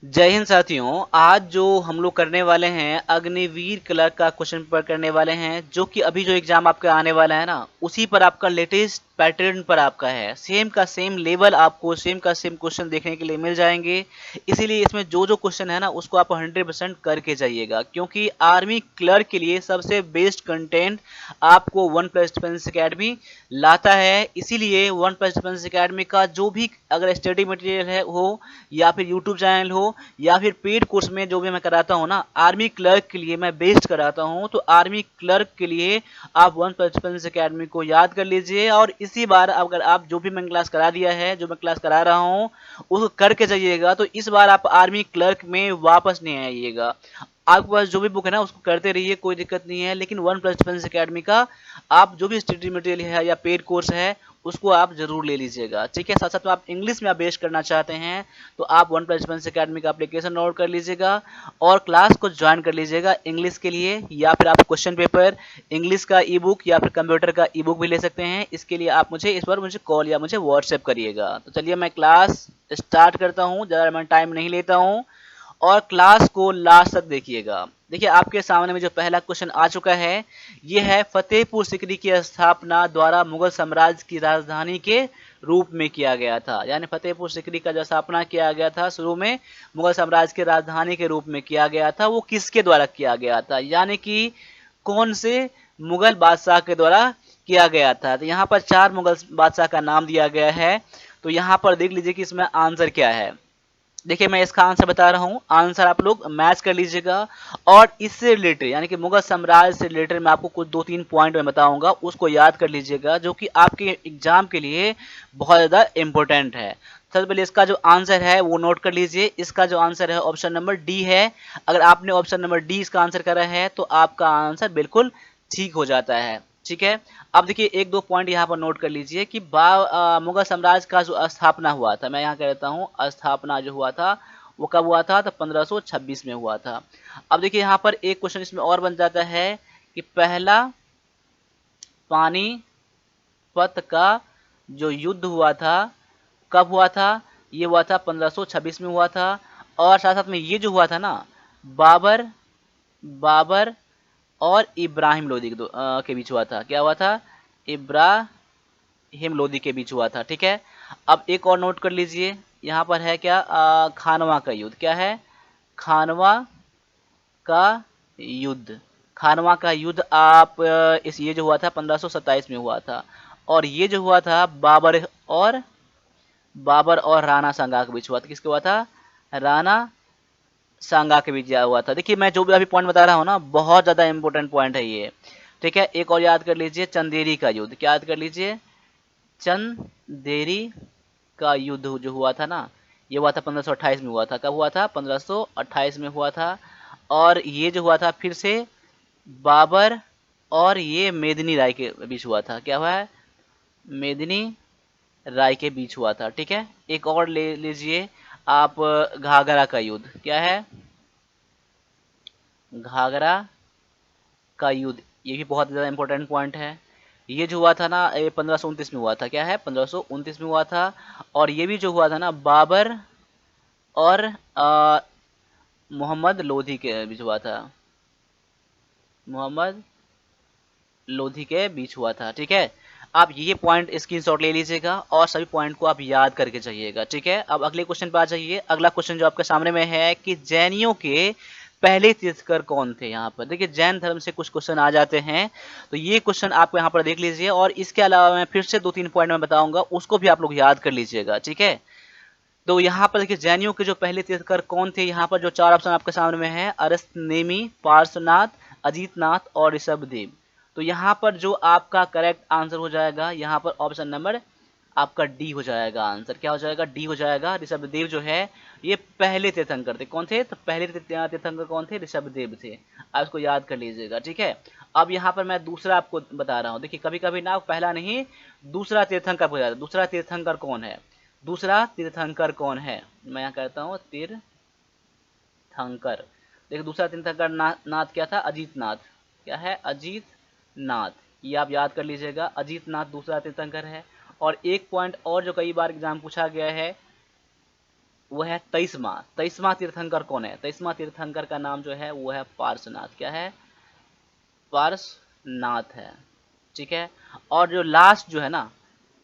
जय हिंद साथियों। आज जो हम लोग करने वाले हैं अग्निवीर क्लर्क का क्वेश्चन पेपर करने वाले हैं, जो कि अभी जो एग्जाम आपका आने वाला है ना, उसी पर आपका लेटेस्ट पैटर्न पर आपका है। सेम का सेम लेवल आपको सेम का सेम क्वेश्चन देखने के लिए मिल जाएंगे। इसीलिए इसमें जो जो क्वेश्चन है ना, उसको आप 100% करके जाइएगा, क्योंकि आर्मी क्लर्क के लिए सबसे बेस्ट कंटेंट आपको वन प्लस डिफेंस अकेडमी लाता है। इसीलिए वन प्लस डिफेंस अकेडमी का जो भी अगर स्टडी मटेरियल है हो, या फिर यूट्यूब चैनल हो, या फिर पेड कोर्स में जो भी मैं कराता हूँ ना, आर्मी क्लर्क के लिए मैं बेस्ट कराता हूँ। तो आर्मी क्लर्क के लिए आप वन प्लस डिफेंस अकेडमी को याद कर लीजिए, और इसी बार अगर आप जो भी मैं क्लास करा दिया है, जो मैं क्लास करा रहा हूँ, उसको करके जाइएगा। तो इस बार आप आर्मी क्लर्क में वापस नहीं आइएगा। आपके पास जो भी बुक है ना, उसको करते रहिए, कोई दिक्कत नहीं है। लेकिन वन प्लस डिफेंस अकेडमी का आप जो भी स्टडी मटेरियल है या पेड कोर्स है, उसको आप जरूर ले लीजिएगा, ठीक है। साथ साथ में आप इंग्लिश में आप बेस्ट करना चाहते हैं, तो आप वन प्लस डिफेंस अकेडमी का एप्लीकेशन डाउनलोड कर लीजिएगा और क्लास को ज्वाइन कर लीजिएगा इंग्लिश के लिए। या फिर आप क्वेश्चन पेपर इंग्लिश का ई बुक या फिर कंप्यूटर का ई बुक भी ले सकते हैं। इसके लिए आप मुझे इस बार मुझे कॉल या मुझे व्हाट्सएप करिएगा। तो चलिए मैं क्लास स्टार्ट करता हूँ, ज़्यादा मैं टाइम नहीं लेता हूँ, और क्लास को लास्ट तक देखिएगा। देखिए आपके सामने में जो पहला क्वेश्चन आ चुका है, ये है फतेहपुर सिकरी की स्थापना द्वारा मुगल साम्राज्य की राजधानी के रूप में किया गया था। यानी फतेहपुर सिकरी का जो स्थापना किया गया था शुरू में मुगल साम्राज्य की राजधानी के रूप में किया गया था, वो किसके द्वारा किया गया था, यानी कि कौन से मुगल बादशाह के द्वारा किया गया था। तो यहाँ पर 4 मुगल बादशाह का नाम दिया गया है। तो यहाँ पर देख लीजिए कि इसमें आंसर क्या है। देखिए मैं इसका आंसर बता रहा हूँ, आंसर आप लोग मैच कर लीजिएगा। और इससे रिलेटेड यानी कि मुगल साम्राज्य से रिलेटेड मैं आपको कुछ 2-3 पॉइंट में बताऊंगा, उसको याद कर लीजिएगा, जो कि आपके एग्जाम के लिए बहुत ज़्यादा इंपॉर्टेंट है। सबसे पहले इसका जो आंसर है वो नोट कर लीजिए। इसका जो आंसर है ऑप्शन नंबर डी है। अगर आपने ऑप्शन नंबर डी इसका आंसर करा है, तो आपका आंसर बिल्कुल ठीक हो जाता है, ठीक है। अब देखिए एक दो पॉइंट यहाँ पर नोट कर लीजिए कि मुगल साम्राज्य का जो स्थापना हुआ था, मैं यहाँ कहता हूँ स्थापना जो हुआ था वो कब हुआ था, तो 1526 में हुआ था। अब देखिए यहाँ पर एक क्वेश्चन इसमें और बन जाता है कि पहला पानीपत का जो युद्ध हुआ था कब हुआ था। ये हुआ था 1526 में हुआ था। और साथ साथ में ये जो हुआ था ना, बाबर बाबर और इब्राहिम लोदी के बीच हुआ था। क्या हुआ था? इब्राहिम लोदी के बीच हुआ था, ठीक है। अब एक और नोट कर लीजिए, यहाँ पर है क्या, खानवा का युद्ध। क्या है? खानवा का युद्ध। खानवा का युद्ध आप इस ये जो हुआ था 1527 में हुआ था। और ये जो हुआ था और बाबर और राणा सांगा के बीच हुआ था। किसके हुआ था? राणा सांगा के बीच हुआ था। देखिए मैं जो भी अभी पॉइंट बता रहा हूँ ना, बहुत ज़्यादा इंपॉर्टेंट पॉइंट है ये, ठीक है। एक और याद कर लीजिए, चंदेरी का युद्ध। क्या याद कर लीजिए? चंदेरी का युद्ध जो हुआ था ना, ये हुआ था 1528 में हुआ था। कब हुआ था? 1528 में हुआ था। और ये जो हुआ था फिर से बाबर और ये मेदिनी राय के बीच हुआ था। क्या हुआ है? मेदिनी राय के बीच हुआ था, ठीक है। एक और ले लीजिए आप, घाघरा का युद्ध। क्या है? घाघरा का युद्ध, ये भी बहुत ज़्यादा इंपॉर्टेंट पॉइंट है। ये जो हुआ था ना, ये 1529 में हुआ था। क्या है? 1529 में हुआ था। और ये भी जो हुआ था ना, बाबर और मोहम्मद लोधी के बीच हुआ था। मोहम्मद लोधी के बीच हुआ था, ठीक है। आप ये पॉइंट स्क्रीनशॉट ले लीजिएगा और सभी पॉइंट को आप याद करके जाइएगा, ठीक है। अब अगले क्वेश्चन पे आ जाइए। अगला क्वेश्चन जो आपके सामने में है कि जैनियों के पहले तीर्थंकर कौन थे। यहाँ पर देखिए जैन धर्म से कुछ क्वेश्चन आ जाते हैं, तो ये क्वेश्चन आप यहाँ पर देख लीजिए। और इसके अलावा मैं फिर से 2-3 पॉइंट में बताऊंगा, उसको भी आप लोग याद कर लीजिएगा, ठीक है। तो यहाँ पर देखिए जैनियों के जो पहले तीर्थंकर कौन थे, यहाँ पर जो 4 ऑप्शन आपके सामने में है, अरस्त नेमी, पार्श्वनाथ, अजीतनाथ और ऋषभदेव। तो यहाँ पर जो आपका करेक्ट आंसर हो जाएगा, यहाँ पर ऑप्शन नंबर आपका डी हो जाएगा। आंसर क्या हो जाएगा? डी हो जाएगा। ऋषभदेव जो है ये पहले तीर्थंकर थे। कौन थे? तो पहले तीर्थंकर कौन थे? ऋषभदेव थे। आप इसको याद कर लीजिएगा, ठीक है। अब यहाँ पर मैं दूसरा आपको बता रहा हूँ। देखिए कभी कभी ना पहला नहीं, दूसरा तीर्थंकर पूछा जाता है। दूसरा तीर्थंकर कौन है? दूसरा तीर्थंकर कौन है? मैं यहाँ कहता हूँ तीर्थंकर। देखिए दूसरा तीर्थंकर नाथ क्या था? अजीत नाथ। क्या है? अजीत नाथ। ये आप याद कर लीजिएगा, अजीत नाथ दूसरा तीर्थंकर है। और एक पॉइंट और जो कई बार एग्जाम पूछा गया है, वो है 23वां। 23वां तीर्थंकर कौन है? 23वां तीर्थंकर का नाम जो है वो है पार्श्वनाथ। क्या है? पार्श्वनाथ है। ठीक है। और जो लास्ट जो है ना,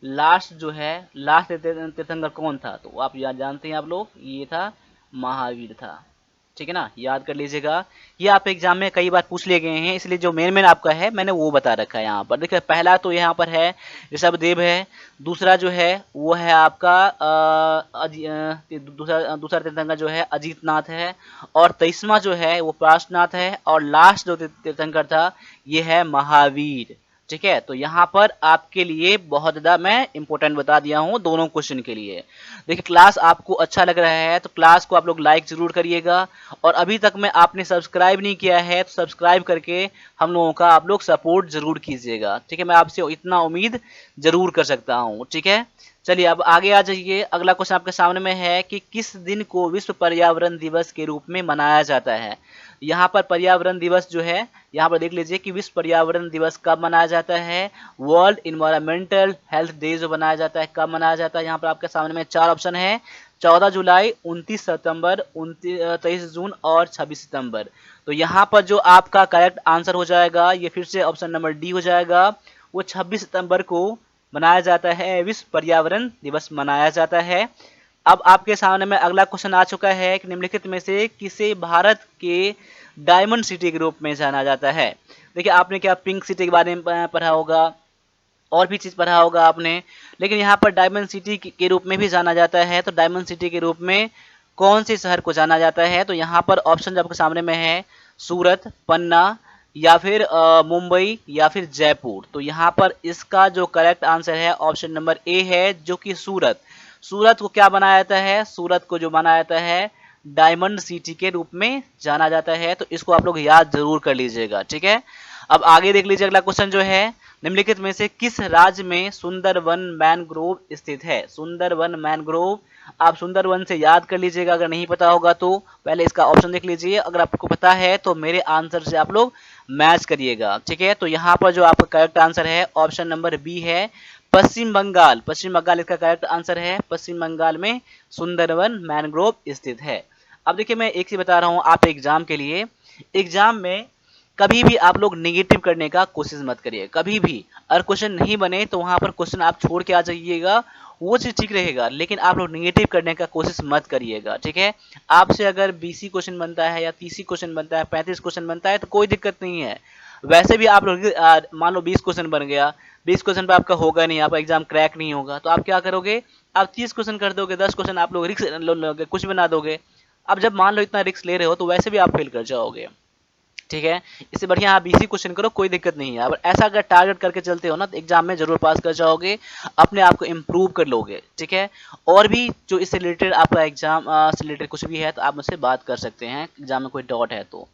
लास्ट जो है, लास्ट तीर्थंकर कौन था? तो आप याद जानते हैं आप लोग, ये था महावीर था। ठीक है ना, याद कर लीजिएगा। ये आप एग्जाम में कई बार पूछ लिए गए हैं, इसलिए जो मेन मेन आपका है मैंने वो बता रखा है यहाँ पर। देखिए पहला तो यहाँ पर है ऋषभदेव है। दूसरा जो है वो है आपका दूसरा दूसरा तीर्थंकर जो है अजीतनाथ है। और 23वां जो है वो पार्श्वनाथ है। और लास्ट जो तीर्थंकर था ये है महावीर। ठीक है, तो यहाँ पर आपके लिए बहुत ज़्यादा मैं इंपॉर्टेंट बता दिया हूँ दोनों क्वेश्चन के लिए। देखिए क्लास आपको अच्छा लग रहा है तो क्लास को आप लोग लाइक जरूर करिएगा। और अभी तक में आपने सब्सक्राइब नहीं किया है तो सब्सक्राइब करके हम लोगों का आप लोग सपोर्ट जरूर कीजिएगा। ठीक है, मैं आपसे इतना उम्मीद जरूर कर सकता हूँ। ठीक है, चलिए अब आगे आ जाइए। अगला क्वेश्चन आपके सामने में है कि किस दिन को विश्व पर्यावरण दिवस के रूप में मनाया जाता है? यहाँ पर पर्यावरण दिवस जो है, यहाँ पर देख लीजिए कि विश्व पर्यावरण दिवस कब मनाया जाता है। वर्ल्ड इन्वायरमेंटल हेल्थ डे जो मनाया जाता है कब मनाया जाता है? यहाँ पर आपके सामने में 4 ऑप्शन है, 14 जुलाई, 29 सितंबर, 23 जून और 26 सितंबर। तो यहाँ पर जो आपका करेक्ट आंसर हो जाएगा ये फिर से ऑप्शन नंबर डी हो जाएगा। वो 26 सितंबर को मनाया जाता है, विश्व पर्यावरण दिवस मनाया जाता है। अब आपके सामने में अगला क्वेश्चन आ चुका है कि निम्नलिखित में से किसे भारत के डायमंड सिटी के रूप में जाना जाता है? देखिए आपने क्या पिंक सिटी के बारे में पढ़ा होगा, और भी चीज पढ़ा होगा आपने, लेकिन यहाँ पर डायमंड सिटी के रूप में भी जाना जाता है। तो डायमंड सिटी के रूप में कौन से शहर को जाना जाता है? तो यहाँ पर ऑप्शन आपके सामने में है सूरत, पन्ना, या फिर मुंबई, या फिर जयपुर। तो यहाँ पर इसका जो करेक्ट आंसर है ऑप्शन नंबर ए है, जो कि सूरत। सूरत को क्या बनाया जाता है? सूरत को जो बनाया जाता है डायमंड सिटी के रूप में जाना जाता है। तो इसको आप लोग याद जरूर कर लीजिएगा। ठीक है, अब आगे देख लीजिए। अगला क्वेश्चन जो है, निम्नलिखित में से किस राज्य में सुंदरवन मैनग्रोव स्थित है? सुंदरवन मैनग्रोव, आप सुंदरवन से याद कर लीजिएगा। अगर नहीं पता होगा तो पहले इसका ऑप्शन देख लीजिए, अगर आपको पता है तो मेरे आंसर से आप लोग मैच करिएगा। ठीक है, तो यहाँ पर जो आपका करेक्ट आंसर है ऑप्शन नंबर बी है, पश्चिम बंगाल। पश्चिम बंगाल इसका करेक्ट आंसर है। पश्चिम बंगाल में सुंदरवन मैनग्रोव स्थित है। अब देखिए मैं एक चीज बता रहा हूँ आप एग्जाम के लिए, एग्जाम में कभी भी आप लोग नेगेटिव करने का कोशिश मत करिए, कभी भी। अगर क्वेश्चन नहीं बने तो वहां पर क्वेश्चन आप छोड़ के आ जाइएगा, वो चीज ठीक रहेगा, लेकिन आप लोग नेगेटिव करने का कोशिश मत करिएगा। ठीक है, आपसे अगर 20 क्वेश्चन बनता है या 30 क्वेश्चन बनता है, 35 क्वेश्चन बनता है तो कोई दिक्कत नहीं है। वैसे भी आप लोग मान लो 20 क्वेश्चन बन गया, 20 क्वेश्चन पे आपका होगा नहीं, आपका एग्जाम क्रैक नहीं होगा, तो आप क्या करोगे? आप 30 क्वेश्चन कर दोगे, 10 क्वेश्चन आप लोग रिक्स लोगे, कुछ बना दोगे। अब जब मान लो इतना रिक्स ले रहे हो तो वैसे भी आप फेल कर जाओगे। ठीक है, इससे बढ़िया आप इसी क्वेश्चन करो, कोई दिक्कत नहीं है। अब ऐसा अगर टारगेट करके चलते हो ना तो एग्जाम में जरूर पास कर जाओगे, अपने आप को इम्प्रूव कर लोगे। ठीक है, और भी जो इससे रिलेटेड आपका एग्जाम से रिलेटेड कुछ भी है तो आप मुझसे बात कर सकते हैं, एग्जाम में कोई डाउट है तो।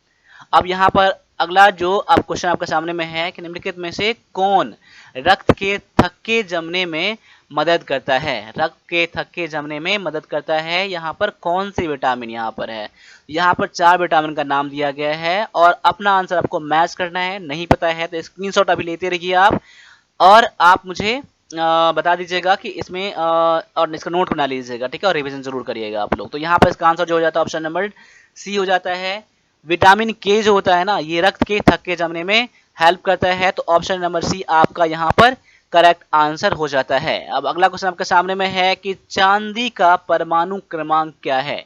अब यहाँ पर अगला जो अब क्वेश्चन आपके सामने में है कि निम्नलिखित में से कौन रक्त के थक्के जमने में मदद करता है? रक्त के थक्के जमने में मदद करता है, यहाँ पर कौन सी विटामिन यहाँ पर है? यहाँ पर 4 विटामिन का नाम दिया गया है और अपना आंसर आपको मैच करना है। नहीं पता है तो स्क्रीनशॉट अभी लेते रहिए आप, और आप मुझे बता दीजिएगा कि इसमें और इसका नोट बना लीजिएगा। ठीक है, और रिवीजन जरूर करिएगा आप लोग। तो यहाँ पर इसका आंसर जो हो जाता है ऑप्शन नंबर सी हो जाता है। विटामिन के जो होता है ना, ये रक्त के थक्के जमने में हेल्प करता है। तो ऑप्शन नंबर सी आपका यहाँ पर करेक्ट आंसर हो जाता है। अब अगला क्वेश्चन आपके सामने में है कि चांदी का परमाणु क्रमांक क्या है?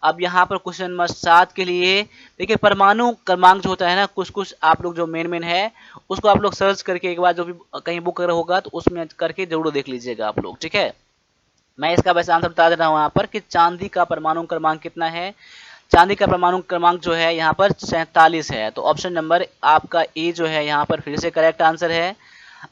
अब यहाँ पर क्वेश्चन नंबर 7 के लिए देखिए, परमाणु क्रमांक जो होता है ना, कुछ कुछ आप लोग जो मेन मेन है उसको आप लोग सर्च करके एक बार जो भी कहीं बुक कर होगा तो उसमें करके जरूर देख लीजिएगा आप लोग। ठीक है, मैं इसका वैसे आंसर बता दे रहा हूँ यहाँ पर कि चांदी का परमाणु क्रमांक कितना है। चांदी का परमाणु क्रमांक जो है यहाँ पर 47 है। तो ऑप्शन नंबर आपका ए जो है यहाँ पर फिर से करेक्ट आंसर है।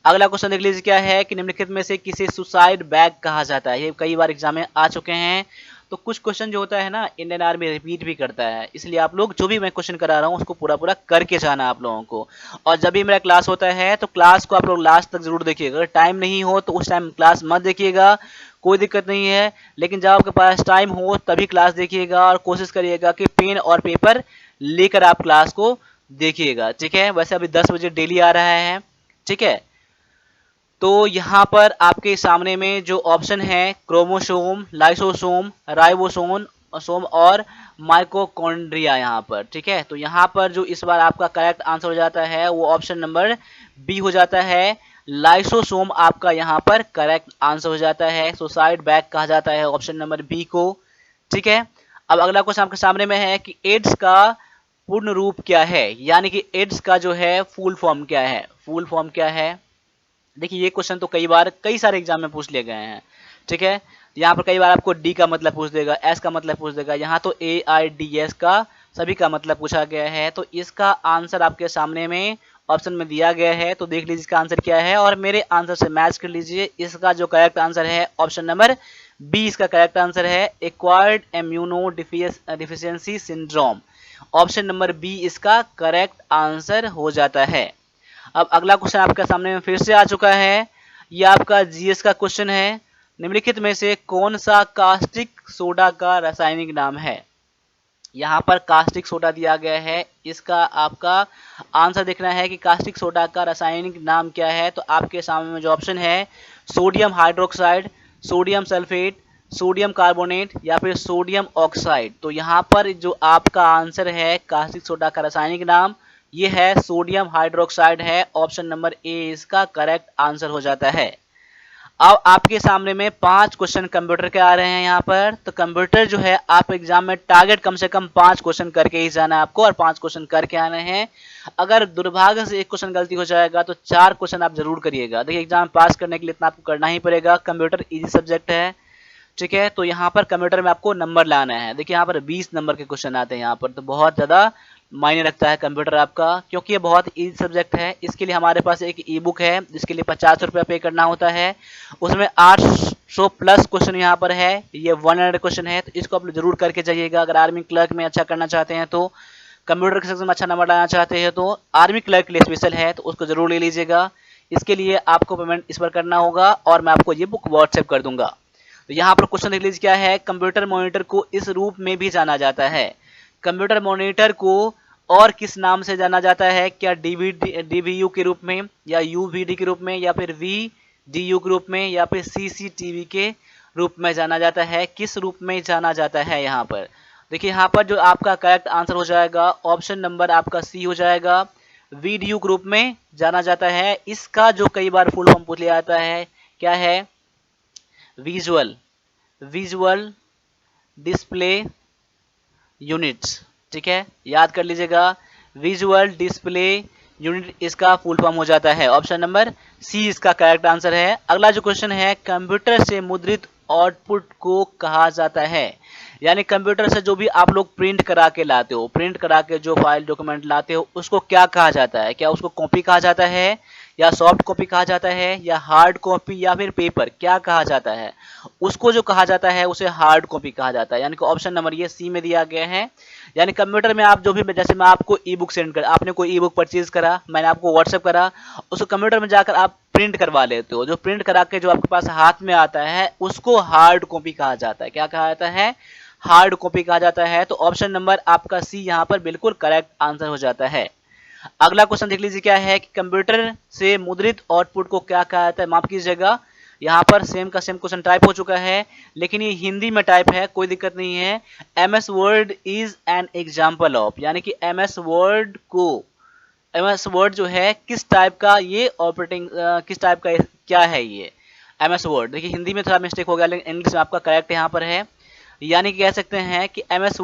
अगला क्वेश्चन देख लीजिए क्या है कि निम्नलिखित में से किसे सुसाइड बैग कहा जाता है? ये कई बार एग्जाम में आ चुके हैं। तो कुछ क्वेश्चन जो होता है ना इंडियन आर्मी रिपीट भी करता है, इसलिए आप लोग जो भी मैं क्वेश्चन करा रहा हूँ उसको पूरा पूरा करके जाना है आप लोगों को। और जब भी मेरा क्लास होता है तो क्लास को आप लोग लास्ट तक जरूर देखिएगा। अगर टाइम नहीं हो तो उस टाइम क्लास मत देखिएगा, कोई दिक्कत नहीं है, लेकिन जब आपके पास टाइम हो तभी क्लास देखिएगा और कोशिश करिएगा कि पेन और पेपर लेकर आप क्लास को देखिएगा। ठीक है, वैसे अभी 10 बजे डेली आ रहा है। ठीक है, तो यहाँ पर आपके सामने में जो ऑप्शन है क्रोमोसोम, लाइसोसोम, राइबोसोम सोम और माइटोकॉन्ड्रिया यहाँ पर, ठीक है। तो यहाँ पर जो इस बार आपका करेक्ट आंसर हो जाता है वो ऑप्शन नंबर बी हो जाता है। लाइसोसोम आपका यहाँ पर करेक्ट आंसर हो जाता है। सुसाइड बैग कहा जाता है ऑप्शन नंबर बी को, ठीक है। अब अगला क्वेश्चन आपके सामने में है कि एड्स का पूर्ण रूप क्या है, यानी कि एड्स का जो है फुल फॉर्म क्या है, फुल फॉर्म क्या है। देखिए ये क्वेश्चन तो कई बार कई सारे एग्जाम में पूछ लिए गए हैं, ठीक है। यहाँ पर कई बार आपको डी का मतलब पूछ देगा, एस का मतलब पूछ देगा, यहाँ तो AIDS का सभी का मतलब पूछा गया है। तो इसका आंसर आपके सामने में ऑप्शन में दिया गया है, तो देख लीजिए इसका आंसर क्या है और मेरे आंसर से मैच कर लीजिए। इसका जो करेक्ट आंसर है ऑप्शन नंबर बी इसका करेक्ट आंसर है, acquired immuno deficiency syndrome. Option number B इसका करेक्ट आंसर हो जाता है। अब अगला क्वेश्चन आपके सामने में फिर से आ चुका है, ये आपका जीएस का क्वेश्चन है। निम्नलिखित में से कौन सा कास्टिक सोडा का रासायनिक नाम है। यहाँ पर कास्टिक सोडा दिया गया है, इसका आपका आंसर देखना है कि कास्टिक सोडा का रासायनिक नाम क्या है। तो आपके सामने में जो ऑप्शन है sodium hydroxide, sodium sulphate, sodium carbonate या फिर सोडियम ऑक्साइड। तो यहाँ पर जो आपका आंसर है कास्टिक सोडा का रासायनिक नाम ये है सोडियम हाइड्रोक्साइड है। ऑप्शन नंबर ए इसका करेक्ट आंसर हो जाता है। अब आपके सामने में 5 क्वेश्चन कंप्यूटर के आ रहे हैं यहाँ पर। तो कंप्यूटर जो है आप एग्जाम में टारगेट कम से कम 5 क्वेश्चन करके ही जाना है आपको और 5 क्वेश्चन करके आने हैं। अगर दुर्भाग्य से एक क्वेश्चन गलती हो जाएगा तो 4 क्वेश्चन आप जरूर करिएगा। देखिए एग्जाम पास करने के लिए इतना आपको करना ही पड़ेगा। कंप्यूटर इजी सब्जेक्ट है, ठीक है। तो यहाँ पर कंप्यूटर में आपको नंबर लाना है। देखिए यहाँ पर 20 नंबर के क्वेश्चन आते हैं यहाँ पर, तो बहुत ज़्यादा मायने रखता है कंप्यूटर आपका, क्योंकि ये बहुत इजी सब्जेक्ट है। इसके लिए हमारे पास एक ई बुक है जिसके लिए 50 रुपया पे करना होता है। उसमें 800 प्लस क्वेश्चन यहाँ पर है, ये 100 क्वेश्चन है। तो इसको आप जरूर करके जाइएगा। अगर आर्मी क्लर्क में अच्छा करना चाहते हैं तो, कंप्यूटर के सेक्शन में अच्छा नंबर लाना चाहते हैं तो आर्मी क्लर्क के लिए स्पेशल है तो उसको जरूर ले लीजिएगा। इसके लिए आपको पेमेंट इस पर करना होगा और मैं आपको ये बुक व्हाट्सएप कर दूंगा। तो यहाँ पर क्वेश्चन देख लीजिए क्या है, कंप्यूटर मॉनिटर को इस रूप में भी जाना जाता है। कंप्यूटर मॉनिटर को और किस नाम से जाना जाता है, क्या डीवीयू के रूप में या यूवीडी के रूप में या फिर वीडीयू के रूप में या फिर सीसीटीवी के रूप में जाना जाता है, किस रूप में जाना जाता है। यहाँ पर देखिए यहाँ पर जो आपका करेक्ट आंसर हो जाएगा ऑप्शन नंबर आपका सी हो जाएगा, वीडियो ग्रुप में जाना जाता है। इसका जो कई बार फुल फॉर्म पूछ लिया जाता है क्या है, विजुअल डिस्प्ले यूनिट्स, ठीक है, याद कर लीजिएगा। विजुअल डिस्प्ले यूनिट इसका फुल फॉर्म हो जाता है। ऑप्शन नंबर सी इसका करेक्ट आंसर है। अगला जो क्वेश्चन है, कंप्यूटर से मुद्रित आउटपुट को कहा जाता है, यानी कंप्यूटर से जो भी आप लोग प्रिंट करा के लाते हो, प्रिंट करा के जो फाइल डॉक्यूमेंट लाते हो उसको क्या कहा जाता है। क्या उसको कॉपी कहा जाता है या सॉफ्ट कॉपी कहा जाता है या हार्ड कॉपी या फिर पेपर, क्या कहा जाता है। उसको जो कहा जाता है उसे हार्ड कॉपी कहा जाता है, यानी कि ऑप्शन नंबर ये सी में दिया गया है। यानी कंप्यूटर में आप जो भी, जैसे मैं आपको ई बुक सेंड कर, आपने कोई ई बुक परचेज करा, मैंने आपको व्हाट्सएप करा, उसको कंप्यूटर में जाकर आप प्रिंट करवा लेते हो। जो प्रिंट करा के जो आपके पास हाथ में आता है उसको हार्ड कॉपी कहा जाता है। क्या कहा जाता है, हार्ड कॉपी कहा जाता है। तो ऑप्शन नंबर आपका सी यहाँ पर बिल्कुल करेक्ट आंसर हो जाता है। अगला क्वेश्चन देख लीजिए क्या है कि कंप्यूटर से मुद्रित आउटपुट को क्या कहा जाता है। माफ कीजिएगा, यहाँ पर सेम का सेम क्वेश्चन टाइप हो चुका है लेकिन ये हिंदी में टाइप है, कोई दिक्कत नहीं है। MS word is an example of, यानी कि MS वर्ड जो है किस टाइप का ये ऑपरेटिंग, किस टाइप का क्या है ये MS वर्ड। देखिए हिंदी में थोड़ा मिस्टेक हो गया लेकिन इंग्लिश में आपका करेक्ट यहाँ पर है। यानी कि कह सकते हैं कि MS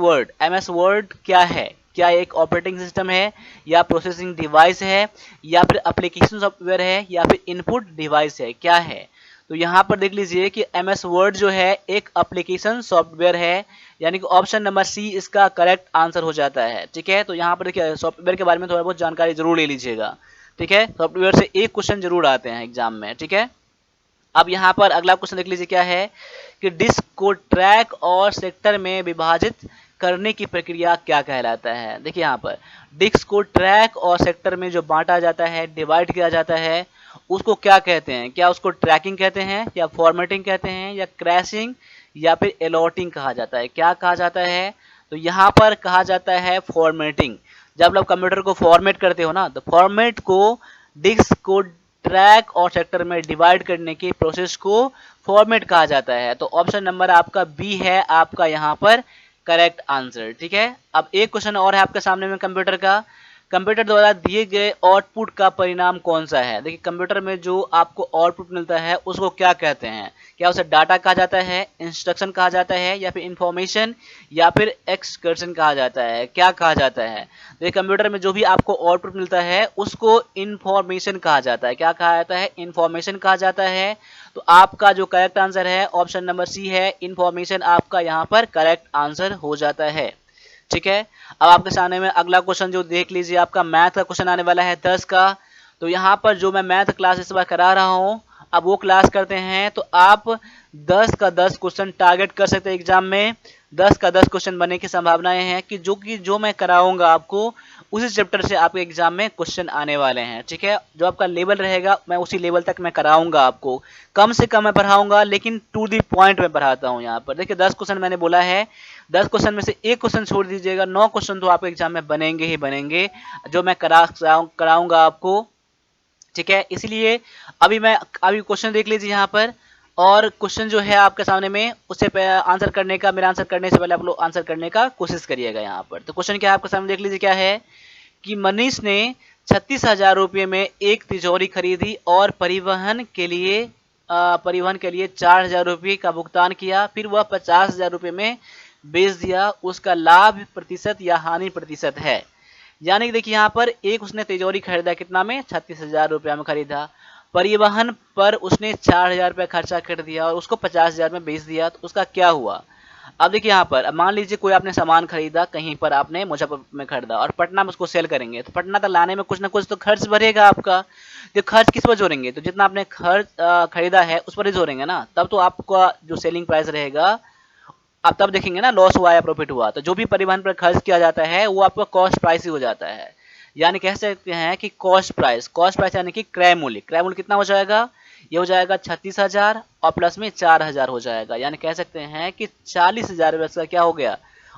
वर्ड क्या है, क्या एक ऑपरेटिंग सिस्टम है या प्रोसेसिंग डिवाइस है या फिर एप्लीकेशन सॉफ्टवेयर है या फिर इनपुट डिवाइस है, क्या है। तो यहाँ पर देख लीजिए कि MS वर्ड जो है एक एप्लीकेशन सॉफ्टवेयर है, यानी कि ऑप्शन नंबर सी इसका करेक्ट आंसर हो जाता है, ठीक है। तो यहाँ पर देखिए सॉफ्टवेयर के बारे में थोड़ा बहुत जानकारी जरूर ले लीजिएगा, ठीक है। सॉफ्टवेयर से एक क्वेश्चन जरूर आते हैं एग्जाम में, ठीक है। अब यहाँ पर अगला क्वेश्चन देख लीजिए क्या है कि डिस्क को ट्रैक और सेक्टर में विभाजित करने की प्रक्रिया क्या कहलाता है। देखिए यहाँ पर डिस्क को ट्रैक और सेक्टर में जो बांटा जाता है, डिवाइड किया जाता है, उसको क्या कहते हैं। क्या उसको ट्रैकिंग कहते हैं या फॉर्मेटिंग कहते हैं या क्रैशिंग या फिर एलॉटिंग कहा जाता है, क्या कहा जाता है। तो यहाँ पर कहा जाता है फॉर्मेटिंग। जब आप कंप्यूटर को फॉर्मेट करते हो ना, तो फॉर्मेट को डिस्क को ट्रैक और सेक्टर में डिवाइड करने की प्रोसेस को फॉर्मेट कहा जाता है। तो ऑप्शन नंबर आपका बी है आपका यहाँ पर करेक्ट आंसर। ठीक है, अब एक क्वेश्चन और है आपके सामने में कंप्यूटर का। कंप्यूटर द्वारा दिए गए आउटपुट का परिणाम कौन सा है? देखिए, कंप्यूटर में जो आपको आउटपुट मिलता है उसको क्या कहते हैं? क्या उसे डाटा कहा जाता है, इंस्ट्रक्शन कहा जाता है, या फिर इंफॉर्मेशन, या फिर एक्सकर्शन कहा जाता है? क्या कहा जाता है? देखिए, कंप्यूटर में जो भी आपको आउटपुट मिलता है उसको इंफॉर्मेशन कहा जाता है। क्या कहा जाता है? इंफॉर्मेशन कहा जाता है। तो आपका जो करेक्ट आंसर है ऑप्शन नंबर सी है, इंफॉर्मेशन आपका यहाँ पर करेक्ट आंसर हो जाता है। ठीक है, अब आपके सामने में अगला क्वेश्चन जो देख लीजिए, आपका मैथ का क्वेश्चन आने वाला है 10 का। तो यहाँ पर जो मैं मैथ क्लास इस बार करा रहा हूँ, अब वो क्लास करते हैं तो आप 10 का 10 क्वेश्चन टारगेट कर सकते हैं एग्जाम में। 10 का 10 क्वेश्चन बनने की संभावनाएं हैं कि जो मैं कराऊंगा आपको उसी चैप्टर से आपके एग्जाम में क्वेश्चन आने वाले हैं। ठीक है, जो आपका लेवल रहेगा मैं उसी लेवल तक मैं कराऊंगा आपको। कम से कम मैं पढ़ाऊंगा लेकिन टू दी पॉइंट में पढ़ाता हूँ। यहाँ पर देखिए 10 क्वेश्चन मैंने बोला है, 10 क्वेश्चन में से एक क्वेश्चन छोड़ दीजिएगा, 9 क्वेश्चन तो आपके एग्जाम में बनेंगे ही बनेंगे जो मैं कराऊंगा आपको। ठीक है, इसलिए अभी क्वेश्चन देख लीजिए यहाँ पर, और क्वेश्चन जो है आपके सामने में उससे आंसर करने का, मेरा आंसर करने से पहले आप लोग आंसर करने का कोशिश करिएगा यहाँ पर। तो क्वेश्चन क्या है आपके सामने देख लीजिए, क्या है कि मनीष ने 36,000 रुपये में एक तिजोरी खरीदी और परिवहन के लिए 4,000 रुपये का भुगतान किया, फिर वह 50,000 रुपये में बेच दिया। उसका लाभ प्रतिशत या हानि प्रतिशत है? यानी कि देखिए यहाँ पर एक उसने तिजोरी खरीदा कितना में, 36,000 रुपया में खरीदा। परिवहन पर उसने 4,000 रुपया खर्चा कर दिया और उसको 50,000 में बेच दिया, तो उसका क्या हुआ? अब देखिए यहाँ पर, अब मान लीजिए कोई आपने सामान खरीदा, कहीं पर आपने मुजफ्फरपुर में खरीदा और पटना में उसको सेल करेंगे, तो पटना तक लाने में कुछ ना कुछ तो खर्च भरेगा आपका। तो खर्च किस पर जोड़ेंगे? तो जितना आपने खर्च खरीदा है उस पर ही जोड़ेंगे ना, तब तो आपका जो सेलिंग प्राइस रहेगा आप तब देखेंगे ना लॉस हुआ या प्रॉफिट हुआ। तो जो भी परिवहन पर खर्च किया जाता है वो आपका कॉस्ट प्राइस ही हो जाता है। यानी कह सकते हैं कि कॉस्ट प्राइस यानी कि क्रय मूल्य कितना हो जाएगा? ये हो जाएगा 36,000 और प्लस में 4,000 हो जाएगा। यानी कह सकते हैं कि 40,000 रुपये का क्या हो गया,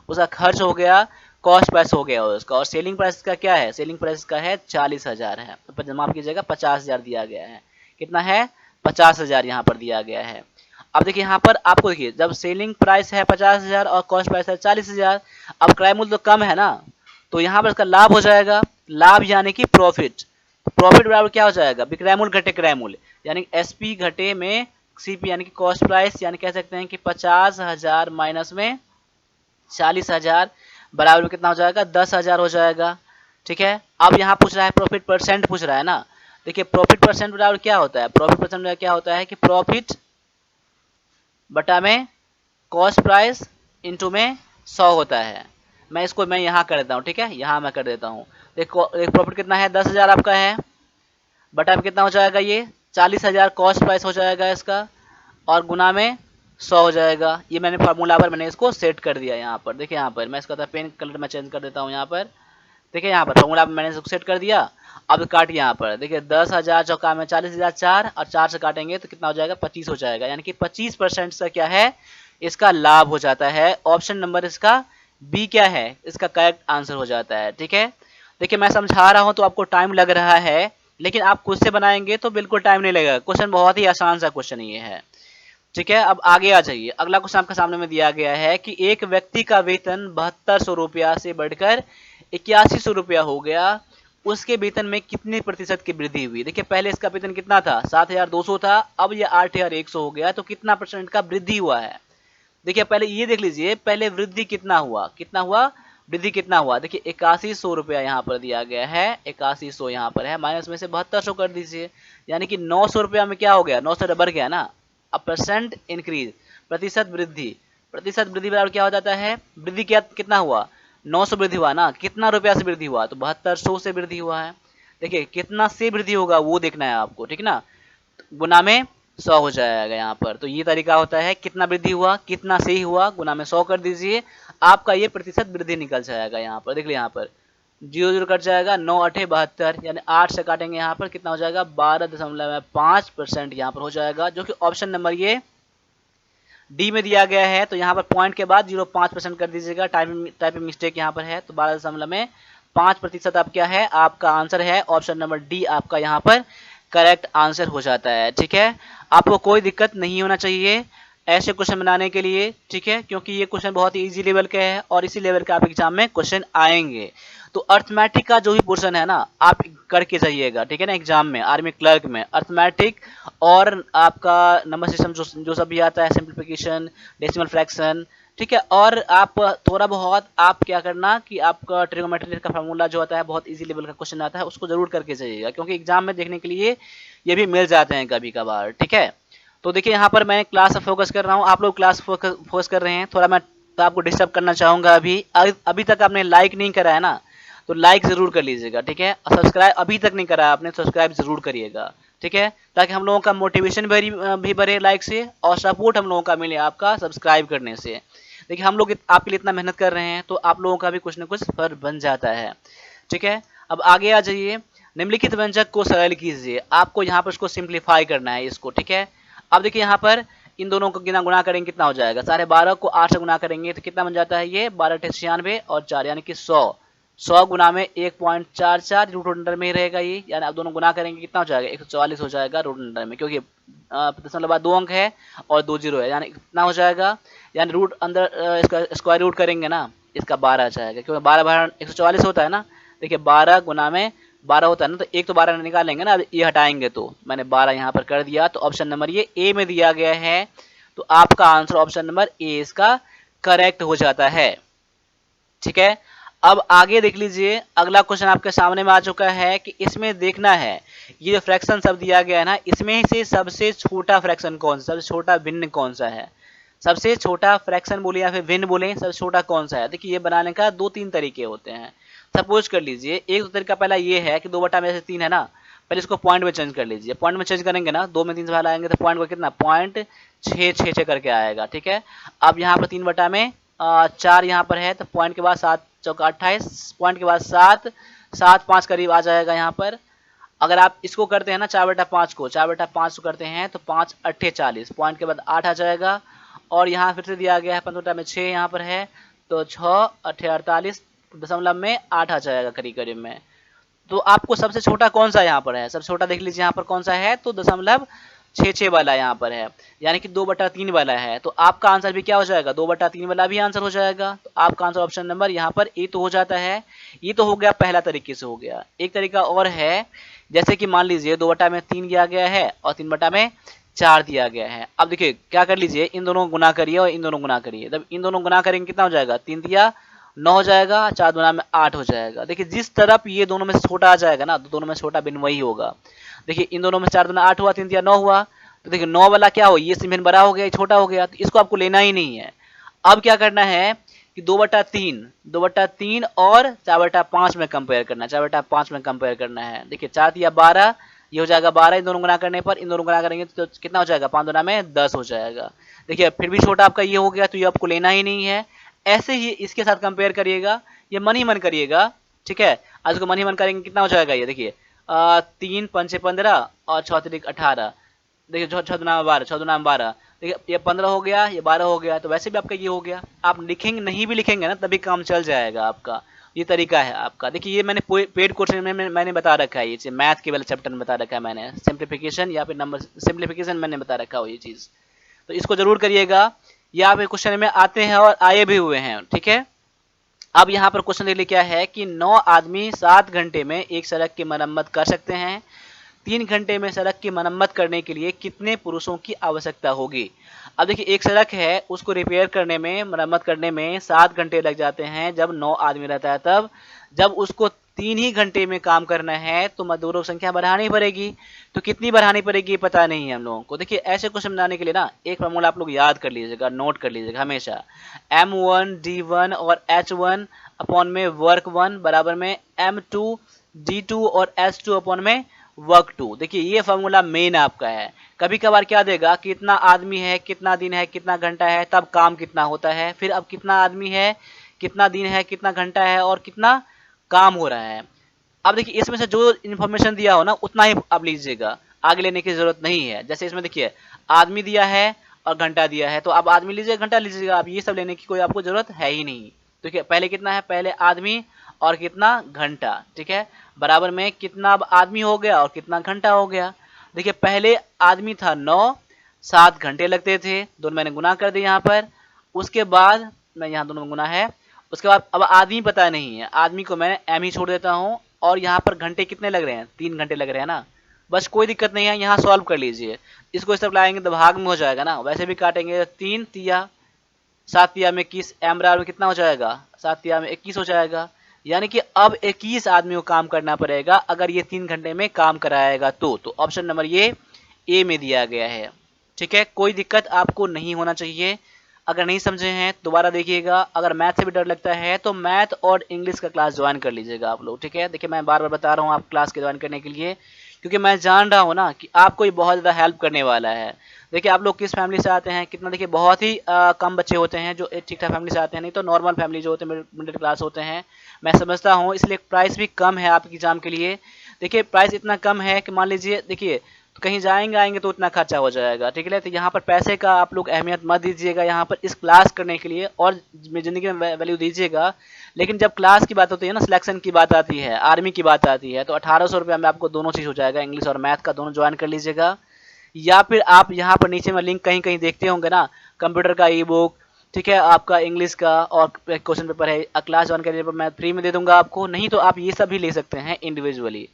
उसका खर्च हो गया, कॉस्ट प्राइस हो गया उसका। और सेलिंग प्राइस का क्या है? सेलिंग प्राइस का है 40,000 है, तो माफ कीजिएगा 50,000 दिया गया है। कितना है? 50,000 यहाँ पर दिया गया है। अब देखिए यहाँ पर आपको, देखिए जब सेलिंग प्राइस है 50,000 और कॉस्ट प्राइस है 40,000, अब क्रय मूल्य तो कम है ना, तो यहाँ पर इसका लाभ हो जाएगा। लाभ यानी कि प्रॉफिट। प्रॉफिट बराबर क्या हो जाएगा? विक्रय मूल्य घटे क्रय मूल्य, यानी एसपी घटे में सीपी यानी कि कॉस्ट प्राइस। यानी कह सकते हैं कि 50,000 माइनस में 40,000 बराबर में कितना हो जाएगा? 10,000 हो जाएगा। ठीक है, अब यहाँ पूछ रहा है प्रॉफिट परसेंट पूछ रहा है ना। देखिए प्रॉफिट परसेंट बराबर क्या होता है? प्रॉफिट परसेंट क्या होता है कि प्रॉफिट बटा में कॉस्ट प्राइस इंटू में 100 होता है। मैं यहाँ कर देता हूँ। ठीक है, यहाँ मैं कर देता हूँ। देखो एक प्रॉफिट कितना है? 10,000 आपका है, बटा में कितना हो जाएगा? ये 40,000 कॉस्ट प्राइस हो जाएगा इसका, और गुना में 100 हो जाएगा। ये मैंने फार्मूला पर मैंने इसको सेट कर दिया यहाँ पर। देखिए यहाँ पर मैं इसका पेन कलर में चेंज कर देता हूँ यहाँ पर। देखिए यहाँ पर फॉर्मूला मैंने इसको सेट कर दिया। अब काटिए यहाँ पर, देखिए 10,000 चौका में 40,000 4 और 4 से काटेंगे तो कितना हो जाएगा? 25 हो जाएगा। यानी कि 25% का क्या है? इसका लाभ हो जाता है। ऑप्शन नंबर इसका बी क्या है? इसका करेक्ट आंसर हो जाता है। ठीक है, देखिए मैं समझा रहा हूँ तो आपको टाइम लग रहा है, लेकिन आप खुद से बनाएंगे तो बिल्कुल टाइम नहीं लगेगा। क्वेश्चन बहुत ही आसान सा क्वेश्चन ये है। ठीक है, अब आगे आ जाइए। अगला क्वेश्चन आपके सामने में दिया गया है कि एक व्यक्ति का वेतन 7200 रुपया से बढ़कर 8100 रुपया हो गया, उसके वेतन में कितने प्रतिशत की वृद्धि हुई? देखिए पहले इसका वेतन कितना था? 7,200 था, अब ये 8,100 हो गया, तो कितना परसेंट का वृद्धि हुआ है? देखिए पहले ये देख लीजिए, पहले वृद्धि कितना हुआ, वृद्धि कितना हुआ? देखिए 8100 रुपया यहाँ पर दिया गया है, 8100 यहाँ पर है, माइनस में से 7200 कर दीजिए, यानी कि 900 रुपया में क्या हो गया? 900 बढ़ गया ना। अब परसेंट इंक्रीज, प्रतिशत वृद्धि बराबर क्या हो जाता है? वृद्धि कितना हुआ? 900 वृद्धि हुआ ना। कितना रुपया से वृद्धि हुआ? तो 7200 से वृद्धि हुआ है। देखिए कितना से वृद्धि होगा वो देखना है आपको, ठीक ना। गुना में 100 हो जाएगा यहाँ पर। तो ये तरीका होता है, कितना वृद्धि हुआ, कितना से ही हुआ, गुना में 100 कर दीजिए, आपका ये प्रतिशत वृद्धि निकल जाएगा। यहाँ पर देख लीजिए, यहाँ पर 0 कट जाएगा, 9 8 72, यानी 8 से काटेंगे यहाँ पर कितना हो जाएगा? 12.5% यहाँ पर हो जाएगा, जो कि ऑप्शन नंबर ये डी में दिया गया है। तो यहाँ पर पॉइंट के बाद 0.5% कर दीजिएगा, टाइपिंग मिस्टेक यहाँ पर है। तो 12.5% आप क्या है? आपका आंसर है ऑप्शन नंबर डी आपका यहाँ पर करेक्ट आंसर हो जाता है। ठीक है, आपको कोई दिक्कत नहीं होना चाहिए ऐसे क्वेश्चन बनाने के लिए। ठीक है, क्योंकि ये क्वेश्चन बहुत ही इजी लेवल के है और इसी लेवल के आप एग्जाम में क्वेश्चन आएंगे। तो अर्थमेटिक का जो भी पोर्शन है ना आप करके जाइएगा। ठीक है ना, एग्जाम में आर्मी क्लर्क में अर्थमेटिक और आपका नंबर सिस्टम जो सब भी आता है, सिंप्लीफिकेशन, डेसिमल फ्रैक्शन। ठीक है, और आप थोड़ा बहुत आप क्या करना कि आपका ट्रिग्नोमेट्री का फार्मूला जो आता है बहुत इजी लेवल का क्वेश्चन आता है, उसको जरूर करके जाइएगा, क्योंकि एग्जाम में देखने के लिए ये भी मिल जाते हैं कभी कभार। ठीक है, तो देखिए यहाँ पर मैं क्लास पर फोकस कर रहा हूँ, आप लोग क्लास फोकस कर रहे हैं। थोड़ा मैं तो आपको डिस्टर्ब करना चाहूंगा। अभी तक आपने लाइक नहीं करा है ना, तो लाइक जरूर कर लीजिएगा। ठीक है, और सब्सक्राइब अभी तक नहीं करा आपने, सब्सक्राइब जरूर करिएगा। ठीक है, ताकि हम लोगों का मोटिवेशन भी बढ़े लाइक से, और सपोर्ट हम लोगों का मिले आपका सब्सक्राइब करने से। देखिए हम लोग आपके लिए इतना मेहनत कर रहे हैं, तो आप लोगों का भी कुछ ना कुछ फर्ज बन जाता है। ठीक है, अब आगे आ जाइए। निम्नलिखित व्यंजक को सरल कीजिए, आपको यहाँ पर इसको सिंप्लीफाई करना है इसको। ठीक है, अब देखिए यहाँ पर इन दोनों को गुना करेंगे कितना हो जाएगा, 12.5 को 8 से गुना करेंगे तो कितना बन जाता है, ये 12×96 और 4 यानी कि 100 गुना में 1.44 रूट अंडर में ही रहेगा ये, यानी आप दोनों गुना करेंगे कितना हो जाएगा, 144 हो जाएगा रूट अंडर में, क्योंकि दशमलव बाद 2 अंक है और 2 जीरो है, यानी कितना हो जाएगा, यानी रूट अंदर इसका स्क्वायर रूट करेंगे ना, इसका 12 आ जाएगा, क्योंकि 12 144 होता है ना। देखिए 12 गुना में 12 होता है ना, तो एक तो 12 निकालेंगे ना, अब ये हटाएंगे तो मैंने 12 यहाँ पर कर दिया, तो ऑप्शन नंबर ये ए में दिया गया है। तो आपका आंसर ऑप्शन नंबर ए इसका करेक्ट हो जाता है। ठीक है, अब आगे देख लीजिए, अगला क्वेश्चन आपके सामने में आ चुका है कि इसमें देखना है ये जो फ्रैक्शन सब दिया गया है ना, इसमें से सबसे छोटा फ्रैक्शन कौन सा, सबसे छोटा भिन्न कौन सा है, सबसे छोटा फ्रैक्शन बोले या फिर भिन्न बोले, सबसे छोटा कौन सा है। देखिए ये बनाने का 2-3 तरीके होते हैं। सपोज कर लीजिए एक तो तरीका पहला ये है कि 2/3 है ना, पहले इसको पॉइंट में चेंज कर लीजिए। पॉइंट में चेंज करेंगे ना, 2 में 3 से बाहर आएंगे तो पॉइंट को कितना, 0.666 करके आएगा। ठीक है, अब यहाँ पर 3/4 यहाँ पर है, तो पॉइंट के बाद 7 चौका 28, पॉइंट के बाद 7 7 5 करीब आ जाएगा यहाँ पर। अगर आप इसको करते हैं ना 4/5 को 4/5 को करते हैं तो 5 8 40, पॉइंट के बाद 8 आ जाएगा। और यहाँ फिर से दिया गया है 15 में 6 यहाँ पर है, तो 6 8 48 दशमलव में 8 आ जाएगा करीब करीब में। तो आपको सबसे छोटा कौन सा यहाँ पर है, सबसे छोटा देख लीजिए यहाँ पर कौन सा है, तो 0.66 वाला यहाँ पर है, यानी कि 2/3 वाला है। तो आपका आंसर भी क्या हो जाएगा, 2/3 वाला भी आंसर हो जाएगा। तो आपका आंसर ऑप्शन नंबर यहाँ पर ए तो हो जाता है। ये तो हो गया पहला तरीके से हो गया। एक तरीका और है, जैसे कि मान लीजिए 2/3 दिया गया है और 3/4 दिया गया है। अब देखिए क्या कर लीजिए, इन दोनों गुना करिए और इन दोनों गुना करिए, तब इन दोनों गुना करेंगे कितना हो जाएगा, 3 दिया 9 हो जाएगा, 4 दुना में 8 हो जाएगा। देखिए जिस तरफ ये दोनों में से छोटा आ जाएगा ना, तो दोनों में से छोटा भिन्न वही होगा। देखिए इन दोनों में 4 दुना 8 हुआ, 3 दिया 9 हुआ, तो देखिए 9 वाला क्या हो, ये से भिन्न बड़ा हो गया, छोटा हो गया, तो इसको आपको लेना ही नहीं है। अब क्या करना है कि 2/3 और 4/5 में कंपेयर करना है, 4/5 में कंपेयर करना है। देखिए 4 दिया 12, ये हो जाएगा 12, इन दोनों गुना करने पर, इन दोनों गुना करेंगे तो कितना हो जाएगा, 5 दुना में 10 हो जाएगा। देखिए फिर भी छोटा आपका ये हो गया, तो ये आपको लेना ही नहीं है। ऐसे ही इसके साथ कंपेयर करिएगा, ये मन ही मन करिएगा। ठीक है, आज इसको मन ही मन करेंगे कितना हो जाएगा, ये देखिए 3 5 15 और 6 3 18, देखिए 6 दुना में 12, 6 दुना में 12, देखिए ये 15 हो गया, ये 12 हो गया, तो वैसे भी आपका ये हो गया। आप लिखेंगे नहीं भी लिखेंगे ना तभी काम चल जाएगा आपका। ये तरीका है आपका। देखिए ये मैंने पेड कोर्स में मैंने बता रखा है, ये मैथ के वाले चैप्टर में बता रखा है मैंने, सिंप्लीफिकेशन या फिर नंबर सिंप्लीफिकेशन मैंने बता रखा हो ये चीज़, तो इसको जरूर करिएगा। ये आप क्वेश्चन में आते हैं और आए भी हुए हैं। ठीक है, अब यहाँ पर क्वेश्चन देख लीजिए क्या है कि 9 आदमी 7 घंटे में एक सड़क की मरम्मत कर सकते हैं, 3 घंटे में सड़क की मरम्मत करने के लिए कितने पुरुषों की आवश्यकता होगी। अब देखिए एक सड़क है, उसको रिपेयर करने में, मरम्मत करने में 7 घंटे लग जाते हैं जब 9 आदमी रहता है तब। जब उसको 3 ही घंटे में काम करना है तो मजदूरों की संख्या बढ़ानी पड़ेगी। तो कितनी बढ़ानी पड़ेगी पता नहीं है हम लोगों को। देखिए ऐसे क्वेश्चन बनाने के लिए ना एक फॉर्मूला आप लोग याद कर लीजिएगा, नोट कर लीजिएगा हमेशा, M1D1 और H1 अपॉन में वर्क 1 बराबर में M2D2 और H2 अपॉन में वर्क 2। देखिए ये फॉर्मूला मेन आपका है। कभी कभार क्या देगा, कितना आदमी है, कितना दिन है, कितना घंटा है, तब काम कितना होता है, फिर अब कितना आदमी है, कितना दिन है, कितना घंटा है और कितना काम हो रहा है। अब देखिए इसमें से जो इन्फॉर्मेशन दिया हो ना उतना ही आप लीजिएगा, आगे लेने की जरूरत नहीं है। जैसे इसमें देखिए आदमी दिया है और घंटा दिया है, तो आप आदमी लीजिएगा घंटा लीजिएगा, आप ये सब लेने की कोई आपको जरूरत है ही नहीं। देखिए पहले कितना है, पहले आदमी और कितना घंटा, ठीक है, बराबर में कितना अब आदमी हो गया और कितना घंटा हो गया। देखिए पहले आदमी था 9, 7 घंटे लगते थे, दोनों मैंने गुना कर दिया यहाँ पर। उसके बाद मैं यहाँ दोनों में गुना है, उसके बाद अब आदमी पता नहीं है, आदमी को मैं एम ही छोड़ देता हूँ, और यहाँ पर घंटे कितने लग रहे हैं, 3 घंटे लग रहे हैं ना, बस कोई दिक्कत नहीं है, यहाँ सॉल्व कर लीजिए। इसको इस तरफ लाएंगे तो भाग में हो जाएगा ना, वैसे भी काटेंगे 3 तिया 7 तिया में 21, एम बराबर में कितना हो जाएगा, 7 तिया में 21 हो जाएगा। यानी कि अब 21 आदमी को काम करना पड़ेगा अगर ये 3 घंटे में काम कराएगा तो ऑप्शन नंबर ये ए में दिया गया है। ठीक है, कोई दिक्कत आपको नहीं होना चाहिए। अगर नहीं समझे हैं दोबारा देखिएगा, अगर मैथ से भी डर लगता है तो मैथ और इंग्लिश का क्लास ज्वाइन कर लीजिएगा आप लोग। ठीक है, देखिए मैं बार बार बता रहा हूँ आप क्लास के ज्वाइन करने के लिए, क्योंकि मैं जान रहा हूँ ना कि आपको ये बहुत ज़्यादा हेल्प करने वाला है। देखिए आप लोग किस फैमिली से आते हैं, कितना, देखिए बहुत ही कम बच्चे होते हैं जो ठीक ठाक फैमिली से आते हैं, नहीं तो नॉर्मल फैमिली जो होते हैं मिडिल क्लास होते हैं, मैं समझता हूँ, इसलिए प्राइस भी कम है आपके एग्जाम के लिए। देखिए प्राइस इतना कम है कि मान लीजिए, देखिए तो कहीं जाएंगे आएंगे तो उतना खर्चा हो जाएगा। ठीक है, तो यहाँ पर पैसे का आप लोग अहमियत मत दीजिएगा यहाँ पर इस क्लास करने के लिए, और ज़िंदगी में वैल्यू दीजिएगा। लेकिन जब क्लास की बात होती है ना, सिलेक्शन की बात आती है, आर्मी की बात आती है, तो 1800 रुपया में आपको दोनों चीज़ हो जाएगा, इंग्लिश और मैथ का दोनों ज्वाइन कर लीजिएगा। या फिर आप यहाँ पर नीचे में लिंक कहीं कहीं देखते होंगे ना, कंप्यूटर का ई बुक, ठीक है, आपका इंग्लिश का और क्वेश्चन पेपर है, क्लास ज्वाइन करने पर मैं फ्री में दे दूंगा आपको, नहीं तो आप ये सब भी ले सकते हैं इंडिविजुअली।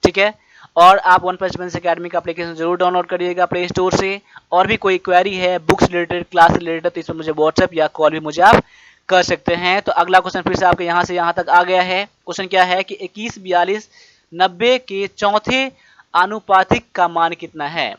ठीक है, और आप वन प्लस वन अकेडमी का एप्लीकेशन जरूर डाउनलोड करिएगा प्ले स्टोर से। और भी कोई क्वेरी है बुक्स रिलेटेड, क्लास रिलेटेड, तो इसमें मुझे व्हाट्सएप या कॉल भी मुझे आप कर सकते हैं। तो अगला क्वेश्चन फिर से आपके यहाँ से यहाँ तक आ गया है। क्वेश्चन क्या है कि 21, 42, 90 के चौथे आनुपातिक का मान कितना है।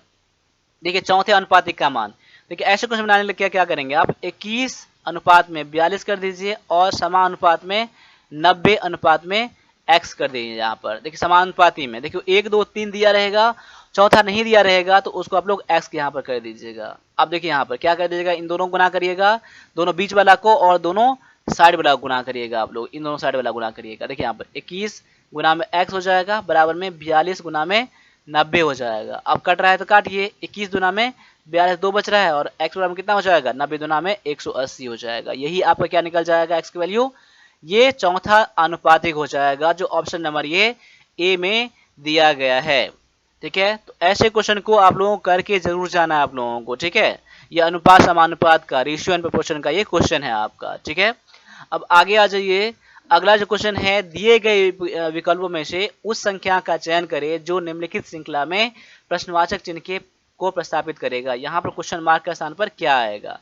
देखिए चौथे अनुपातिक का मान, देखिए ऐसे क्वेश्चन बनाने के लिए क्या करेंगे आप, 21 अनुपात में 42 कर दीजिए और समानुपात में 90 अनुपात में x कर दीजिए। यहाँ पर देखिए समानुपाती में, देखिए 1 2 3 दिया रहेगा, चौथा नहीं दिया रहेगा, तो उसको आप लोग x के यहाँ पर कर दीजिएगा। अब देखिए यहाँ पर क्या कर दीजिएगा, इन दोनों गुना करिएगा, दोनों बीच वाला को और दोनों साइड वाला गुना करिएगा, आप लोग इन दोनों साइड वाला गुना करिएगा। देखिए यहाँ पर 21 गुना में x हो जाएगा बराबर में 42 गुना में 90 हो जाएगा। अब कट रहा है तो काटिए, 21 दुना में 42 2 बच रहा है, और x बराबर कितना हो जाएगा, 90 दुना में 180 हो जाएगा। यही आपका क्या निकल जाएगा x की वैल्यू, ये चौथा आनुपातिक हो जाएगा जो ऑप्शन नंबर ये ए में दिया गया है। ठीक है, तो ऐसे क्वेश्चन को आप लोगों को करके जरूर जाना है आप लोगों को। ठीक है, ये अनुपात समानुपात का, रेशियो एंड प्रोपोर्शन का ये क्वेश्चन है आपका। ठीक है, अब आगे आ जाइए। अगला जो क्वेश्चन है, दिए गए विकल्पों में से उस संख्या का चयन करें जो निम्नलिखित श्रृंखला में प्रश्नवाचक चिन्ह के को प्रस्तापित करेगा। यहाँ पर क्वेश्चन मार्क के स्थान पर क्या आएगा।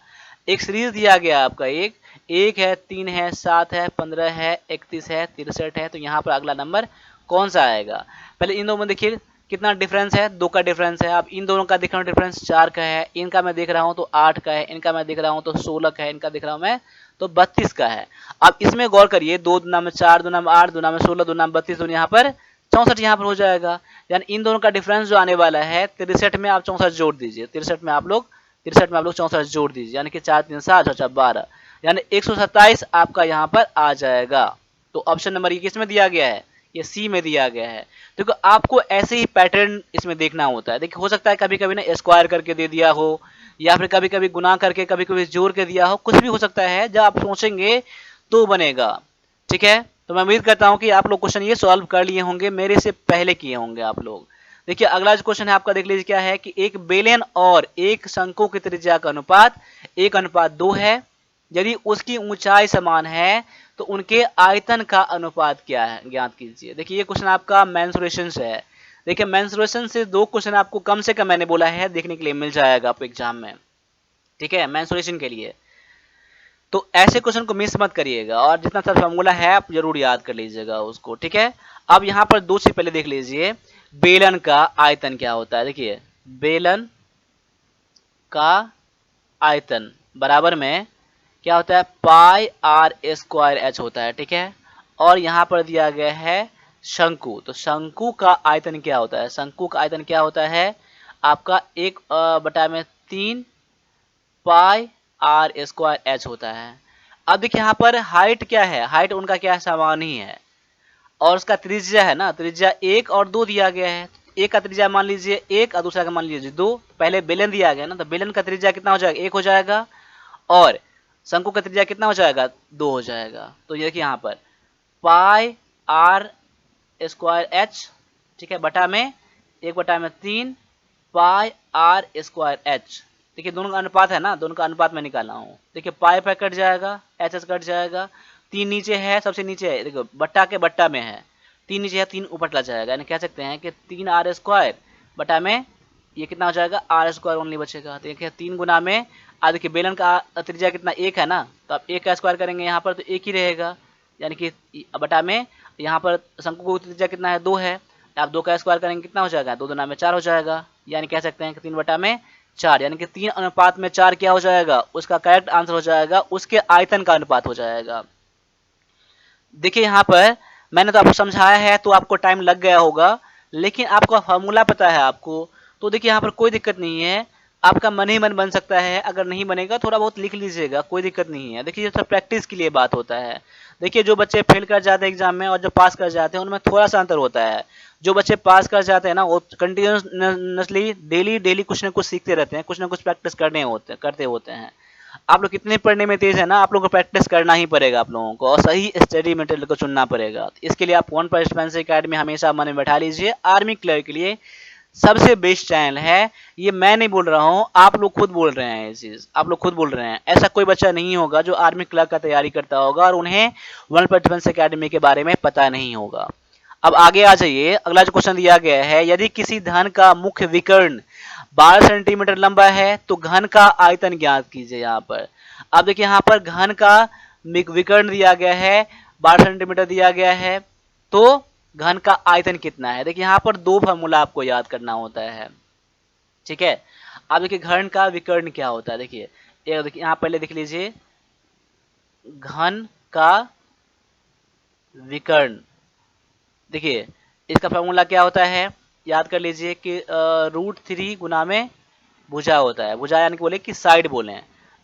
एक सीरीज दिया गया आपका, एक है, 3 है, 7 है, 15 है, 31 है, 63 है, तो यहाँ पर अगला नंबर कौन सा आएगा। पहले इन दोनों में देखिए कितना डिफरेंस है, 2 का डिफरेंस है। अब इन दोनों का दिख रहा हूँ डिफरेंस 4 का है, इनका मैं देख रहा हूँ तो 8 का है, इनका मैं देख रहा हूँ तो 16 का है, इनका देख रहा हूँ मैं तो 32 का है। अब इसमें गौर करिए, 2 दुना में 4, दुना में 8, दुना में 16, दुना में 32, दुना यहाँ पर 64 यहाँ पर हो जाएगा। यानी इन दोनों का डिफरेंस जो आने वाला है 63 में आप 64 जोड़ दीजिए, 63 में आप लोग 64 जोड़ दीजिए, यानी कि 4 3 7 और 12, यानी 127 आपका यहाँ पर आ जाएगा। तो ऑप्शन नंबर ये किस में दिया गया है, ये सी में दिया गया है। देखो आपको ऐसे ही पैटर्न इसमें देखना होता है। देखिए हो सकता है कभी कभी ना स्क्वायर करके दे दिया हो, या फिर कभी कभी गुना करके, कभी कभी जोड़ के दिया हो, कुछ भी हो सकता है, जब आप सोचेंगे तो बनेगा। ठीक है, तो मैं उम्मीद करता हूं कि आप लोग क्वेश्चन ये सॉल्व कर लिए होंगे, मेरे से पहले किए होंगे आप लोग। देखिए अगला जो क्वेश्चन है आपका, देख लीजिए क्या है कि एक बेलन और एक शंकु की त्रिज्या का अनुपात 1:2 है। यदि उसकी ऊंचाई समान है तो उनके आयतन का अनुपात क्या है, ज्ञात कीजिए। देखिए ये क्वेश्चन आपका मेंसुरेशन से है। देखिए मेंसुरेशन से 2 क्वेश्चन आपको कम से कम मैंने बोला है देखने के लिए मिल जाएगा आपको एग्जाम में। ठीक है, मेंसुरेशन के लिए तो ऐसे क्वेश्चन को मिस मत करिएगा, और जितना सा फॉर्मूला है आप जरूर याद कर लीजिएगा उसको। ठीक है, अब यहाँ पर 2 से पहले देख लीजिए बेलन का आयतन क्या होता है। देखिए बेलन का आयतन बराबर में क्या होता है, पाई आर स्क्वायर एच होता है। ठीक है, और यहाँ पर दिया गया है शंकु, तो शंकु का आयतन क्या होता है, शंकु का आयतन क्या होता है आपका 1/3 पाई आर स्क्वायर एच होता है। अब देखिए यहाँ पर हाइट क्या है, हाइट उनका क्या समान ही है, और उसका त्रिज्या है ना, त्रिज्या 1 और 2 दिया गया है। एक का त्रिज्या मान लीजिए 1 और दूसरा का मान लीजिए 2। पहले बेलन दिया गया ना, तो बेलन का त्रिज्या कितना हो जाएगा, 1 हो जाएगा, और शंकु का त्रिज्या कितना हो जाएगा, 2 हो जाएगा। तो ये देखिए यहाँ पर पाई आर स्क्वायर एच, ठीक है, बटा में 1/3 पाई आर स्क्वायर एच। देखिए दोनों का अनुपात है ना, दोनों का अनुपात मैं निकाला हूँ। देखिए पाई पाई कट जाएगा, एच एच कट जाएगा, 3 नीचे है, सबसे नीचे है, देखो बट्टा के बट्टा में है, 3 नीचे है, 3 ऊपर चला जाएगा, यानी कह सकते हैं कि 3 आर स्क्वायर बटा में ये कितना हो जाएगा, आर स्क्वायर ओनली बचेगा। देखिए 3 गुना में देखिए बेलन का त्रिज्या कितना, 1 है ना, तो आप 1 का स्क्वायर करेंगे यहाँ पर तो 1 ही रहेगा, यानी कि बटा में यहाँ पर शंकु का त्रिज्या कितना है, 2 है, आप 2 का स्क्वायर करेंगे कितना हो जाएगा, 2 दूना में 4 हो जाएगा, यानी कह सकते हैं कि 3/4, यानी कि 3 अनुपात में 4 क्या हो जाएगा, उसका करेक्ट आंसर हो जाएगा, उसके आयतन का अनुपात हो जाएगा। देखिए यहाँ पर मैंने तो आपको समझाया है तो आपको टाइम लग गया होगा, लेकिन आपका फॉर्मूला पता है आपको, तो देखिए यहाँ पर कोई दिक्कत नहीं है, आपका मन ही मन बन सकता है, अगर नहीं बनेगा थोड़ा बहुत लिख लीजिएगा, कोई दिक्कत नहीं है। देखिए ये सब प्रैक्टिस के लिए बात होता है। देखिए जो बच्चे फेल कर जाते हैं एग्जाम में और जो पास कर जाते हैं उनमें थोड़ा सा अंतर होता है। जो बच्चे पास कर जाते हैं ना वो कंटिन्यूसली डेली डेली कुछ ना कुछ सीखते रहते हैं, कुछ ना कुछ प्रैक्टिस करते होते हैं। आप लोग कितने पढ़ने में तेज है ना, आप लोगों को प्रैक्टिस करना ही पड़ेगा आप लोगों को, और सही स्टडी मटेरियल को चुनना पड़ेगा। इसके लिए आप वन परसेंट एकेडमी हमेशा मन में बैठा लीजिए, आर्मी क्लियर के लिए सबसे बेस्ट चैनल है। ये मैं नहीं बोल रहा हूँ, आप लोग खुद बोल रहे हैं, ये चीज आप लोग खुद बोल रहे हैं। ऐसा कोई बच्चा नहीं होगा जो आर्मी क्लर्क का तैयारी करता होगा और उन्हें वर्ल्ड डिफेंस एकेडमी के बारे में पता नहीं होगा। अब आगे आ जाइए, अगला जो क्वेश्चन दिया गया है, यदि किसी धन का मुख्य विकर्ण 12 सेंटीमीटर लंबा है तो घन का आयतन ज्ञात कीजिए। यहाँ पर अब देखिए, यहाँ पर घन का विकर्ण दिया गया है, 12 सेंटीमीटर दिया गया है, तो घन का आयतन कितना है। देखिए यहाँ पर 2 फार्मूला आपको याद करना होता है, ठीक है। अब देखिए घन का विकर्ण क्या होता है, देखिए यहाँ पहले देख लीजिए, घन का विकर्ण, देखिए इसका फार्मूला क्या होता है, याद कर लीजिए कि √3 गुना में भुजा होता है। भुजा यानी कि बोले कि साइड बोले।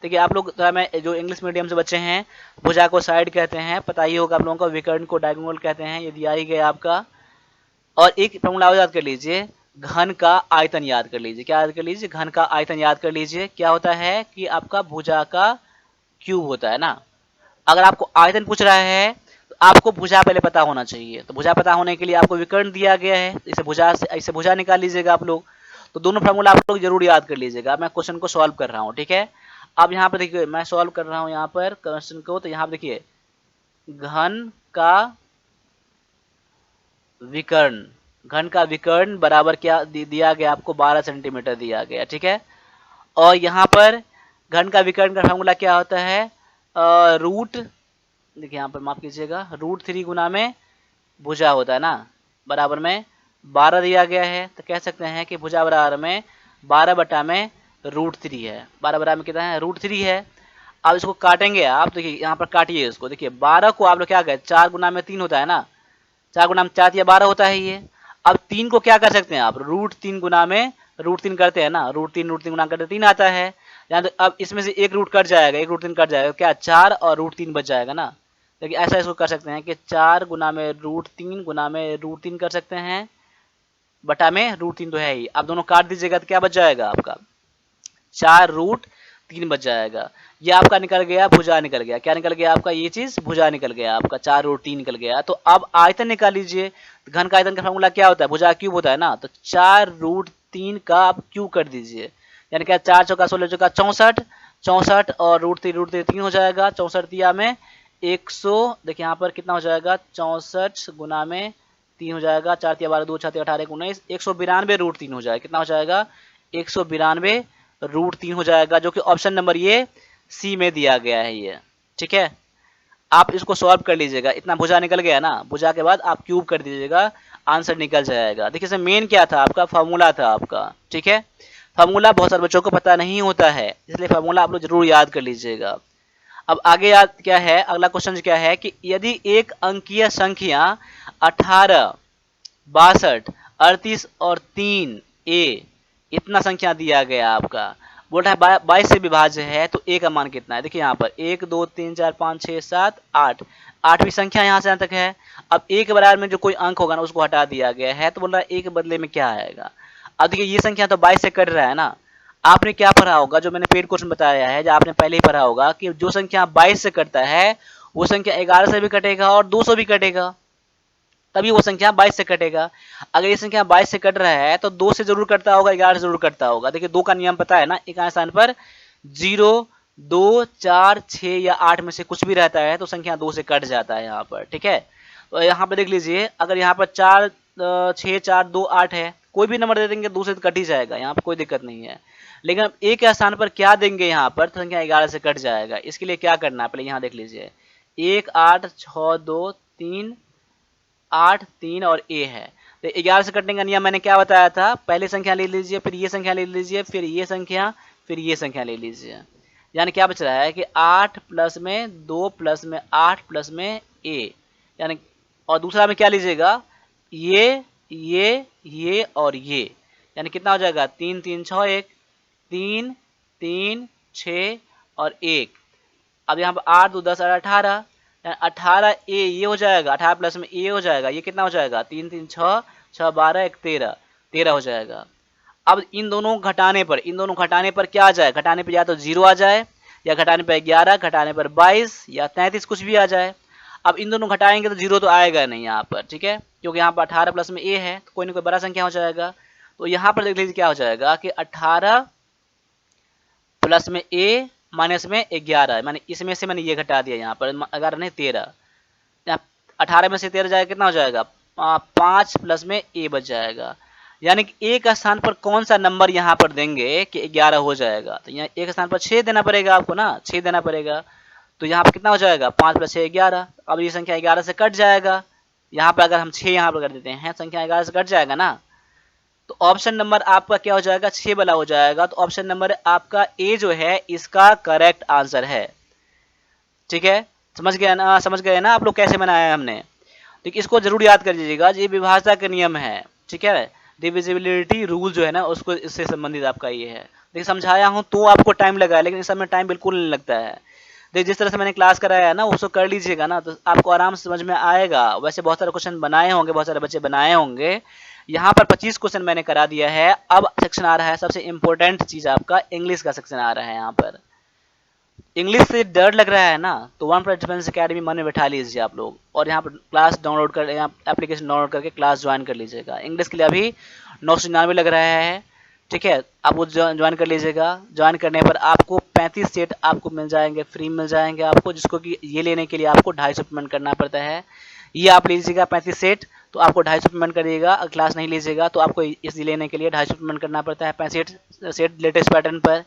देखिए आप लोग मैं जो इंग्लिश मीडियम से बच्चे हैं, भुजा को साइड कहते हैं, पता ही होगा आप लोगों को, विकर्ण को डायगोनल कहते हैं, ये दिया ही गया आपका। और एक फॉर्मूला याद कर लीजिए, घन का आयतन याद कर लीजिए। क्या याद कर लीजिए, घन का आयतन याद कर लीजिए। क्या होता है कि आपका भुजा का क्यूब होता है ना। अगर आपको आयतन पूछ रहा है तो आपको भुजा पहले पता होना चाहिए, तो भुजा पता होने के लिए आपको विकर्ण दिया गया है, इसे भुजा निकाल लीजिएगा आप लोग। तो दोनों फार्मूला आप लोग जरूर याद कर लीजिएगा। मैं क्वेश्चन को सॉल्व कर रहा हूँ, ठीक है। अब यहाँ पर देखिए मैं सॉल्व कर रहा हूँ यहाँ पर क्वेश्चन को, तो यहाँ पर देखिए घन का विकर्ण, घन का विकर्ण बराबर क्या दिया गया आपको, 12 सेंटीमीटर दिया गया, ठीक है। और यहाँ पर घन का विकर्ण का फार्मूला क्या होता है, रूट, देखिए यहाँ पर माफ कीजिएगा, √3 गुना में भुजा होता है ना, बराबर में 12 दिया गया है, तो कह सकते हैं कि भुजा बराबर में 12 बटा में √3 है। 12 बराबर में कितना है, √3 है। अब इसको काटेंगे आप, देखिए यहाँ पर काटिए इसको, देखिए 12 को आप लोग क्या गए, 4 गुना में 3 होता है ना, 4 गुना में 4 या 12 होता है ये। अब 3 को क्या कर सकते हैं आप, √3 गुना में √3 करते हैं ना, √3 गुना करते 3 आता है। यहाँ तो अब इसमें से एक रूट कट जाएगा, एक √3 कट जाएगा, क्या 4 और √3 बच जाएगा ना। देखिए ऐसा इसको कर सकते हैं कि 4 गुना में √3 गुना में √3 कर सकते हैं, बटा में √3 तो है ही। आप दोनों काट दीजिएगा तो क्या बच जाएगा आपका, 4√3 बच जाएगा। ये आपका निकल गया, भुजा निकल गया, क्या निकल गया आपका, ये चीज भुजा निकल गया आपका, 4√3 निकल गया। तो अब आयतन निकाल लीजिए। घन का आयतन का फॉर्मूला क्या होता है, भुजा क्यूब होता है ना, तो 4√3 का आप क्यूब कर दीजिए, यानी क्या 4 चौका 16 चौका 64, 64 और √3 3 हो जाएगा, 64 दिया में 100, देखिए यहाँ पर कितना हो जाएगा, 64 गुना में 3 हो जाएगा, 4 तिया 12 2 6 18 19, 192 √3 हो जाएगा। कितना हो जाएगा, 192 √3 हो जाएगा, जो कि ऑप्शन नंबर ये सी में दिया गया है ये, ठीक है। आप इसको सॉल्व कर लीजिएगा, इतना भुजा निकल गया ना, भुजा के बाद आप क्यूब कर दीजिएगा, आंसर निकल जाएगा। देखिए इसमें मेन क्या था आपका, फार्मूला था आपका, ठीक है। फार्मूला बहुत सारे बच्चों को पता नहीं होता है, इसलिए फार्मूला आप लोग जरूर याद कर लीजिएगा। अब आगे याद क्या है, अगला क्वेश्चन क्या है कि यदि एक अंकीय संख्या 18, 62, 38 और 3 ए इतना संख्या दिया गया आपका, बोल रहा है 22 से विभाज्य है, तो ए का मान कितना है। देखिए यहाँ पर 1 2 3 4 5 6 7 8, 8वीं संख्या यहाँ से यहाँ तक है। अब ए के बराबर में जो कोई अंक होगा ना उसको हटा दिया गया है, तो बोल रहा है ए के बदले में क्या आएगा। अब देखिए ये संख्या तो 22 से कट रहा है ना, आपने क्या पढ़ा होगा, जो मैंने पेड क्वेश्चन बताया है, जो आपने पहले ही पढ़ा होगा कि जो संख्या 22 से कटता है वो संख्या 11 से भी कटेगा और 2 से भी कटेगा, तभी वो संख्या 22 से कटेगा। अगर ये संख्या 22 से कट रहा है तो 2 से जरूर कटता होगा, 11 से जरूर कटता होगा। देखिए 2 का नियम पता है ना, एक स्थान पर 0, 2, 4, 6 या 8 में से कुछ भी रहता है तो संख्या 2 से कट जाता है यहाँ पर, ठीक है। तो यहाँ पर देख लीजिए, अगर यहाँ पर 4, 6, 4, 2, 8 है, कोई भी नंबर दे देंगे 2 से कट ही जाएगा, यहाँ पर कोई दिक्कत नहीं है। लेकिन अब एक स्थान पर क्या देंगे यहाँ पर, तो संख्या 11 से कट जाएगा। इसके लिए क्या करना है, पहले यहाँ देख लीजिए, 1, 8, 6, 2, 3, 8, 3 और ए है। तो 11 से कटने का नियम मैंने क्या बताया था, पहले संख्या ले लीजिए, फिर ये संख्या ले लीजिए, फिर ये संख्या, फिर ये संख्या ले लीजिए। यानी क्या बच रहा है कि 8 प्लस में 2 प्लस में 8 प्लस में ए, यानी और दूसरा में क्या लीजिएगा, ये और ये, यानी कितना हो जाएगा, 3, 3, 6, 1, 3, 3, 6 और 1। अब यहाँ पर 8, 2, 10 और 18, 18 ए ये हो जाएगा, 18 प्लस में ए हो जाएगा, ये कितना हो जाएगा, 3, 3, 6, 6, 12, 1, 13, 13 हो जाएगा। अब इन दोनों घटाने पर क्या आ जाए, घटाने पर या तो 0 आ जाए, या घटाने पर 11, घटाने पर 22 या 33 कुछ भी आ जाए। अब इन दोनों घटाएंगे तो 0 तो आएगा नहीं यहाँ पर, ठीक है, क्योंकि यहाँ पर 18 प्लस में ए है तो कोई ना कोई बड़ा संख्या हो जाएगा। तो यहाँ पर देख लीजिए क्या हो जाएगा कि 18 प्लस में ए माइनस में 11, मैंने इसमें से मैंने ये घटा दिया यहाँ पर, 11 नहीं 13, 18 में से 13 जाएगा, कितना हो जाएगा, 5 प्लस में ए बच जाएगा। यानी कि एक स्थान पर कौन सा नंबर यहाँ पर देंगे कि 11 हो जाएगा, तो यहाँ एक स्थान पर 6 देना पड़ेगा आपको ना, 6 देना पड़ेगा। तो यहाँ पर कितना हो जाएगा, 5 प्लस 6 11। अब ये संख्या 11 से कट जाएगा, यहाँ पर अगर हम 6 यहाँ पर कर देते हैं, संख्या 11 से कट जाएगा ना, तो ऑप्शन नंबर आपका क्या हो जाएगा, 6 वाला हो जाएगा। तो ऑप्शन नंबर आपका ए जो है इसका करेक्ट आंसर है, ठीक है। समझ गए ना आप लोग कैसे बनाया है हमने। तो इसको जरूर याद कर लीजिएगा, ये विभाजन का नियम है, ठीक है। डिविजिबिलिटी रूल जो है ना उसको, इससे संबंधित आपका ये है। देखिए समझाया हूँ तो आपको टाइम लगा है, लेकिन इस समय टाइम बिल्कुल नहीं लगता है। देखिए जिस तरह से मैंने क्लास कराया है ना उसको कर लीजिएगा ना, तो आपको आराम से समझ में आएगा। वैसे बहुत सारे क्वेश्चन बनाए होंगे, बहुत सारे बच्चे बनाए होंगे। यहाँ पर 25 क्वेश्चन मैंने करा दिया है। अब सेक्शन आ रहा है, सबसे इंपॉर्टेंट चीज आपका इंग्लिश का सेक्शन आ रहा है। यहाँ पर इंग्लिश से डर लग रहा है ना, तो वन प्लस डिफेंस अकेडमी मन में बैठा लीजिए आप लोग, और यहाँ पर क्लास डाउनलोड कर, एप्लीकेशन डाउनलोड करके क्लास ज्वाइन कर लीजिएगा। इंग्लिश के लिए अभी 999 लग रहा है, ठीक है, आप वो ज्वाइन कर लीजिएगा। ज्वाइन करने पर आपको 35 सेट आपको मिल जाएंगे, फ्री मिल जाएंगे आपको, जिसको कि ये लेने के लिए आपको 250 पेमेंट करना पड़ता है। ये आप लीजिएगा 35 सेट, तो आपको 250 पेमेंट करिएगा। अगर क्लास नहीं लीजिएगा तो आपको इस लेने के लिए 250 पेमेंट करना पड़ता है 65 सेट लेटेस्ट पैटर्न पर।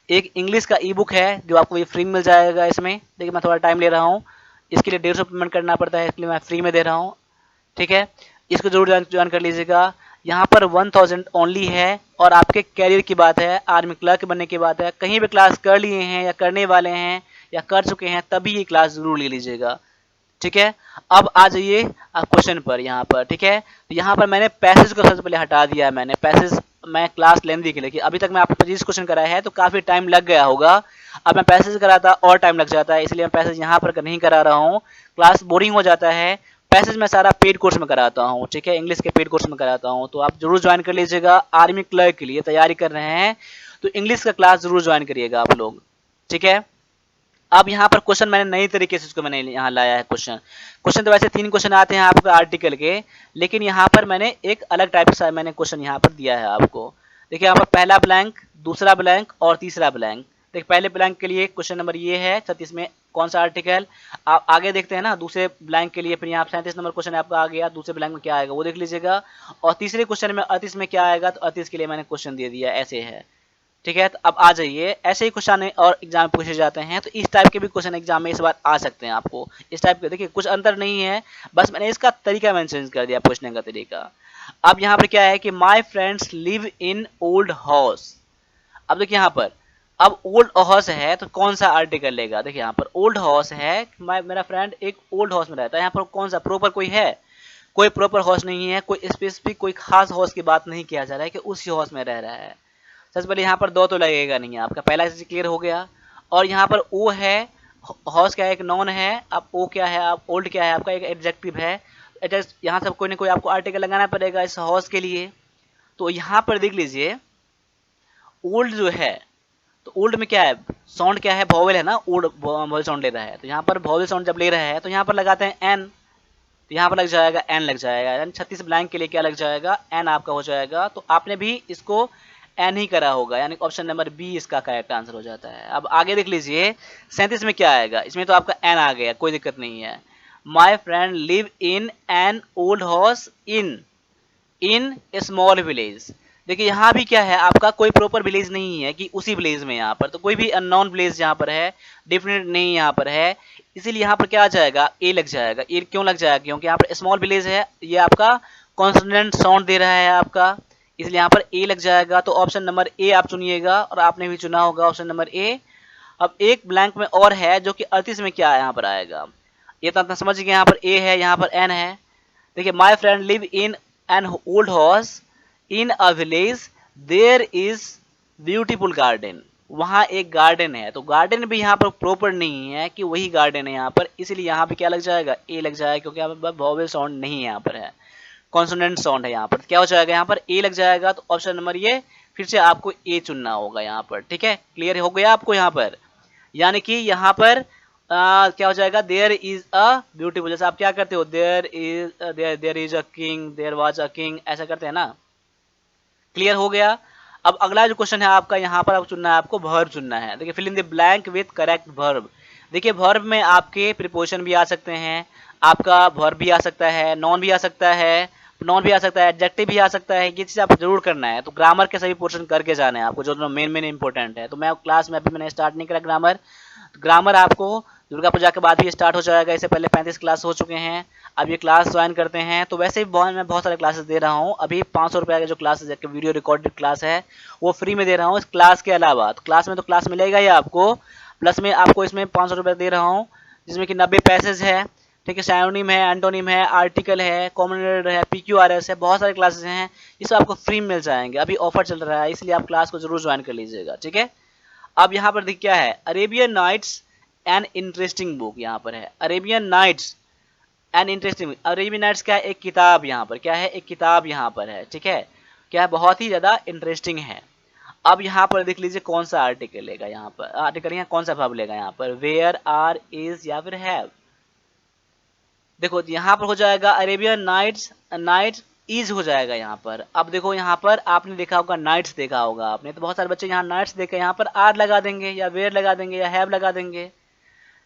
एक इंग्लिश का ई बुक है जो आपको ये फ्री मिल जाएगा इसमें। देखिए मैं थोड़ा टाइम ले रहा हूँ, इसके लिए 150 पेमेंट करना पड़ता है, इसलिए मैं फ्री में दे रहा हूँ, ठीक है। इसको जरूर ज्वाइन कर लीजिएगा। यहाँ पर 1000 ओनली है, और आपके कैरियर की बात है, आर्मी क्लर्क बनने की बात है, कहीं भी क्लास कर लिए हैं या करने वाले हैं या कर चुके हैं तभी ये क्लास जरूर ले लीजिएगा, ठीक है। अब आ जाइए क्वेश्चन पर यहाँ पर, ठीक है। तो यहाँ पर मैंने पैसेज को सबसे पहले हटा दिया है, मैंने पैसेज मैं क्लास लेंदी के लिए कि अभी तक मैं आपको 25 क्वेश्चन कराया है तो काफ़ी टाइम लग गया होगा। अब मैं पैसेज कराता और टाइम लग जाता है, इसलिए मैं पैसेज यहाँ पर नहीं करा रहा हूँ, क्लास बोरिंग हो जाता है। पैसेज मैं सारा पेड कोर्स में कराता हूँ, ठीक है, इंग्लिश के पेड कोर्स में कराता हूँ, तो आप जरूर ज्वाइन कर लीजिएगा। आर्मी क्लर्क के लिए तैयारी कर रहे हैं तो इंग्लिश का क्लास जरूर ज्वाइन करिएगा आप लोग, ठीक है। अब यहाँ पर क्वेश्चन मैंने नई तरीके से इसको मैंने यहाँ लाया है। क्वेश्चन तो वैसे 3 क्वेश्चन आते हैं आपको आर्टिकल के, लेकिन यहाँ पर मैंने एक अलग टाइप का मैंने क्वेश्चन यहाँ पर दिया है आपको। देखिए यहाँ पर पहला ब्लैंक, दूसरा ब्लैंक और तीसरा ब्लैंक। देखिए पहले ब्लैंक के लिए क्वेश्चन नंबर ये है 36 में कौन सा आर्टिकल, आप आगे देखते हैं ना। दूसरे ब्लैंक के लिए फिर यहाँ 37 नंबर क्वेश्चन आपका आ गया, दूसरे ब्लैंक में क्या आएगा वो देख लीजिएगा। और तीसरे क्वेश्चन में 38 में क्या आएगा, तो 38 के लिए मैंने क्वेश्चन दे दिया, ऐसे है, ठीक है। तो अब आ जाइए, ऐसे ही क्वेश्चन और एग्जाम पूछे जाते हैं, तो इस टाइप के भी क्वेश्चन एग्जाम में इस बार आ सकते हैं आपको। इस टाइप के देखिए कुछ अंतर नहीं है, बस मैंने इसका तरीका मेंशन कर दिया, पूछने का तरीका। अब यहाँ पर क्या है कि my friends live in old house. अब देखिए यहाँ पर, अब ओल्ड हाउस है तो कौन सा आर्टिकल लेगा। देखिए यहाँ पर ओल्ड हाउस है, मेरा फ्रेंड एक ओल्ड हाउस में रहता है। यहाँ पर कौन सा प्रॉपर कोई है, कोई प्रॉपर हाउस नहीं है, कोई स्पेसिफिक कोई खास हाउस की बात नहीं किया जा रहा है कि उसी हाउस में रह रहा है। सबसे पहले यहाँ पर दो तो लगेगा नहीं, आपका पहला चीज क्लियर हो गया। और यहाँ पर ओ है, हॉर्स क्या है, एक नॉन है। अब ओ क्या है, अब ओल्ड क्या है, आपका एक एडजेक्टिव है। यहाँ से कोई ना कोई आपको आर्टिकल लगाना पड़ेगा इस हॉर्स के लिए। तो यहाँ पर देख लीजिए, ओल्ड जो है, तो ओल्ड में क्या है, साउंड क्या है, वॉवेल है ना, ओल्ड वॉवेल साउंड ले रहा है, तो यहाँ पर वॉवेल साउंड जब ले रहा है तो यहाँ पर लगाते हैं एन, तो यहाँ पर लग जाएगा एन लग जाएगा, यानी 36 ब्लैंक के लिए क्या लग जाएगा, एन आपका हो जाएगा। तो आपने भी इसको एन ही करा होगा, यानी ऑप्शन नंबर बी इसका करेक्ट आंसर हो जाता है। अब आगे देख लीजिए 37 में क्या आएगा, इसमें तो आपका एन आ गया, कोई दिक्कत नहीं है। माई friend live in an old house in small village. देखिए यहाँ भी क्या है, आपका कोई प्रॉपर विलेज नहीं है कि उसी विलेज में, यहाँ पर तो कोई भी अननोन विलेज यहाँ पर है, डेफिनेट नहीं यहाँ पर है, इसीलिए यहाँ पर क्या आ जाएगा, ए लग जाएगा। ए क्यों लग जाएगा, क्योंकि यहाँ पर स्मॉल विलेज है, ये आपका कॉन्सोनेंट साउंड दे रहा है आपका, इसलिए यहाँ पर ए लग जाएगा। तो ऑप्शन नंबर ए आप चुनिएगा, और आपने भी चुना होगा ऑप्शन नंबर ए। अब एक ब्लैंक में और है जो कि 38 में क्या यहाँ पर आएगा, ये तो आप समझ गए, यहाँ पर ए है, यहाँ पर एन है। देखिए my friend live in an old house in a village there is beautiful garden, वहाँ एक गार्डन है, तो गार्डन भी यहाँ पर प्रॉपर नहीं है कि वही गार्डन है यहाँ पर, इसलिए यहाँ पे क्या लग जाएगा, ए लग जाएगा, क्योंकि यहाँ पर वॉवेल साउंड नहीं है, यहाँ पर है कॉन्सोनेंट साउंड है, यहाँ पर क्या हो जाएगा, यहाँ पर ए लग जाएगा। तो ऑप्शन नंबर ये फिर से आपको ए चुनना होगा यहाँ पर, ठीक है, क्लियर हो गया आपको यहाँ पर, यानी कि यहाँ पर क्या हो जाएगा, देयर इज अ ब्यूटीफुल, जैसे आप क्या करते हो, there is a king, there was a king, ऐसा करते हैं ना, क्लियर हो गया। अब अगला जो क्वेश्चन है आपका, यहाँ पर आप चुनना है, आपको वर्ब चुनना है। देखिए fill in the blank with correct verb. देखिए वर्ब में आपके प्रीपोजिशन भी आ सकते हैं, आपका वर्ब भी आ सकता है, नॉन भी आ सकता है, नॉन भी आ सकता है, एडजेक्टिव भी आ सकता है, ये चीज़ आपको जरूर करना है। तो ग्रामर के सभी पोर्शन करके जाने हैं आपको, जो मेन मेन इंपॉर्टेंट है। तो मैं क्लास में अभी मैंने स्टार्ट नहीं करा ग्रामर, ग्रामर आपको दुर्गा पूजा के बाद भी स्टार्ट हो जाएगा, इससे पहले 35 क्लास हो चुके हैं। अब ये क्लास ज्वाइन करते हैं, तो वैसे भी मैं बहुत सारे क्लासेस दे रहा हूँ। अभी 500 रुपये का जो क्लासेस है, वीडियो रिकॉर्डेड क्लास है, वो फ्री में दे रहा हूँ। इस क्लास के अलावा तो क्लास में तो क्लास मिलेगा ही आपको, प्लस में आपको इसमें 500 रुपये दे रहा हूँ, जिसमें कि 90 पैसेज है, ठीक है, सायोनिम है, एंटोनिम है, आर्टिकल है, कॉमन है, PQRS है, बहुत सारे क्लासेस हैं, ये सब आपको फ्री में मिल जाएंगे। अभी ऑफर चल रहा है, इसलिए आप क्लास को जरूर ज्वाइन कर लीजिएगा, ठीक है। अब यहाँ पर देख क्या है, Arabian Nights an interesting book, यहाँ पर है Arabian Nights an interesting. Arabian Nights क्या है, एक किताब, यहाँ पर क्या है, एक किताब यहाँ पर है, ठीक है, क्या है, बहुत ही ज्यादा इंटरेस्टिंग है। अब यहाँ पर देख लीजिए कौन सा आर्टिकल लेगा, यहाँ पर आर्टिकल यहाँ कौन सा वर्ब लेगा, यहाँ पर वेयर, आर, इज या फिर हैव। देखो यहाँ पर हो जाएगा अरेबियन नाइट्स, नाइट्स इज हो जाएगा यहाँ पर। अब देखो यहाँ पर आपने देखा होगा नाइट्स, देखा होगा आपने, तो बहुत सारे बच्चे यहाँ नाइट्स देखे, यहाँ पर आर लगा देंगे या वेयर लगा देंगे या हैव लगा देंगे।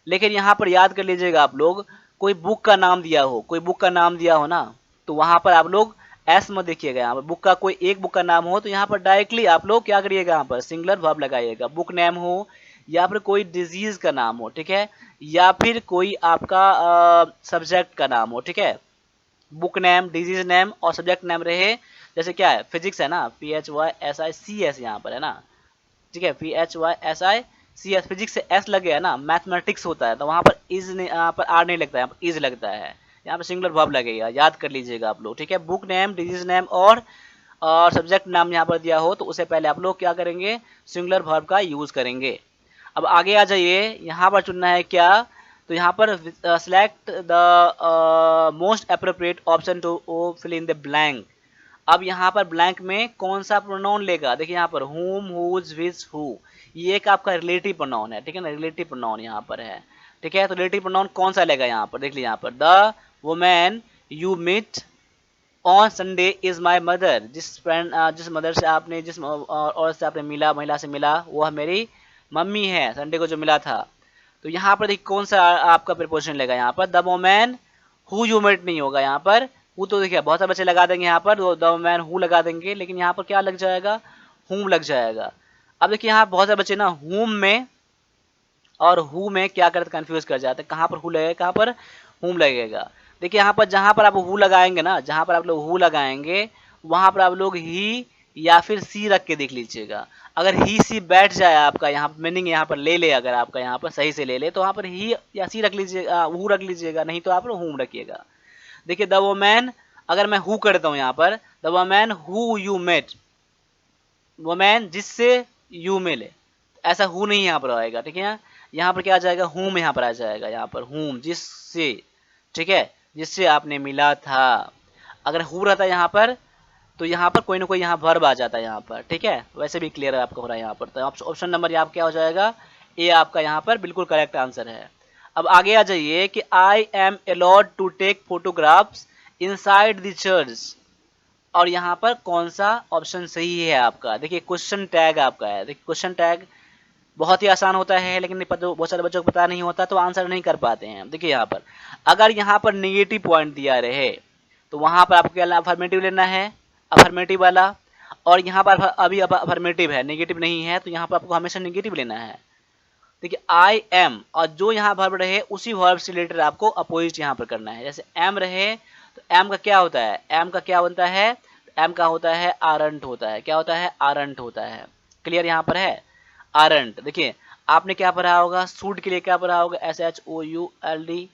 लेकिन यहाँ पर याद कर लीजिएगा आप लोग, कोई बुक का नाम दिया हो, कोई बुक का नाम दिया हो ना, तो वहां पर आप लोग एस मत देखिएगा। यहाँ पर बुक का कोई एक बुक का नाम हो तो यहाँ पर डायरेक्टली आप लोग क्या करिएगा, यहाँ पर सिंगुलर वर्ब लगाइएगा। बुक नेम हो या फिर कोई डिजीज का नाम हो, ठीक है, या फिर कोई आपका सब्जेक्ट का नाम हो, ठीक है, बुक नेम, डिजीज नेम और सब्जेक्ट नेम रहे। जैसे क्या है, फिजिक्स है ना, PHYSICS यहाँ पर है ना, ठीक है, PHYSICS, फिजिक्स से एस लगे है ना। मैथमेटिक्स होता है तो वहां पर इज, यहाँ पर आर नहीं लगता है, यहाँ पर इज लगता है, यहाँ पर सिंगुलर वर्ब लगेगा, याद कर लीजिएगा आप लोग, ठीक है। बुक नेम, डिजीज नेम और सब्जेक्ट नाम यहाँ पर दिया हो तो उससे पहले आप लोग क्या करेंगे, सिंगुलर वर्ब का यूज करेंगे। अब आगे आ जाइए, यहाँ पर चुनना है क्या, तो यहाँ पर select the most appropriate option to fill in the blank. अब यहाँ पर ब्लैंक में कौन सा प्रोनाउन लेगा, देखिए यहाँ पर whom, whose, which, who, ये एक आपका रिलेटिव प्रोनाउन है, ठीक है ना, रिलेटिव प्रोनाउन यहाँ पर है, ठीक है। तो रिलेटिव प्रोनाउन कौन सा लेगा, यहाँ पर देख लीजिए, यहाँ पर the women you meet on Sunday is my mother, जिस मदर से आपने, जिस औरत से आपने मिला, महिला से मिला, वो मेरी मम्मी है, संडे को जो मिला था। तो यहाँ पर देखिए कौन सा आपका प्रिपोजिशन लेगा, यहाँ पर the women who you met नहीं होगा, यहाँ पर हु तो देखिए बहुत सारे बच्चे लगा देंगे, यहाँ पर द मैन हु लगा देंगे, लेकिन यहाँ पर क्या लग जाएगा, हुम लग जाएगा। अब देखिए यहाँ बहुत सारे बच्चे ना हुम में और हु में क्या करते, कंफ्यूज कर जाते हैं, कहाँ पर हु लगेगा, कहाँ पर हुम लगेगा। देखिए यहाँ पर जहाँ पर आप हु लगाएंगे ना, जहाँ पर आप लोग हु लगाएंगे वहां पर आप लोग ही या फिर सी रख के देख लीजिएगा। अगर ही सी बैठ जाए आपका यहाँ मीनिंग, यहाँ पर ले ले, अगर आपका यहाँ पर सही से ले ले तो वहाँ पर ही या सी रख लीजिएगा, हु रख लीजिएगा, नहीं तो आप लोग हुम रखिएगा। देखिए द वुमेन, अगर मैं हु करता हूं यहाँ पर, the women who you met, women जिससे यू मिले, ऐसा हु नहीं यहाँ पर आएगा, ठीक है। यहाँ पर क्या आ जाएगा, हुम यहाँ पर आ जाएगा, यहाँ पर हुम जिससे, ठीक है, जिससे आपने मिला था। अगर हु रहता यहाँ पर तो यहाँ पर कोई ना कोई यहाँ वर्ब आ जाता है यहाँ पर, ठीक है। वैसे भी क्लियर आपका हो रहा है यहाँ पर। तो ऑप्शन नंबर यहाँ क्या हो जाएगा, ए आपका यहाँ पर बिल्कुल करेक्ट आंसर है। अब आगे आ जाइए कि I am allowed to take photographs inside the church, और यहाँ पर कौन सा ऑप्शन सही है आपका। देखिए क्वेश्चन टैग आपका है। देखिए क्वेश्चन टैग बहुत ही आसान होता है, लेकिन बहुत सारे बच्चों को पता नहीं होता तो आंसर नहीं कर पाते हैं। देखिए यहाँ पर अगर यहाँ पर नेगेटिव पॉइंट दिया रहे तो वहां पर आपको क्या अफर्मेटिव लेना है, अफर्मेटिव वाला। और यहाँ पर अभी अफर्मेटिव है, नेगेटिव नहीं है, तो यहाँ पर आपको हमेशा नेगेटिव लेना है। देखिए आई एम, और जो यहाँ वर्ब रहे उसी वर्ब से रिलेटेड आपको अपोजिट यहाँ पर करना है। जैसे एम रहे तो एम का क्या होता है, एम का क्या बनता है, एम का होता है आरंट होता है। क्या होता है, आरंट होता है। क्लियर यहाँ पर है, आरंट। देखिए आपने क्या पढ़ा होगा, सूट के लिए क्या पढ़ा होगा, S H O U L D,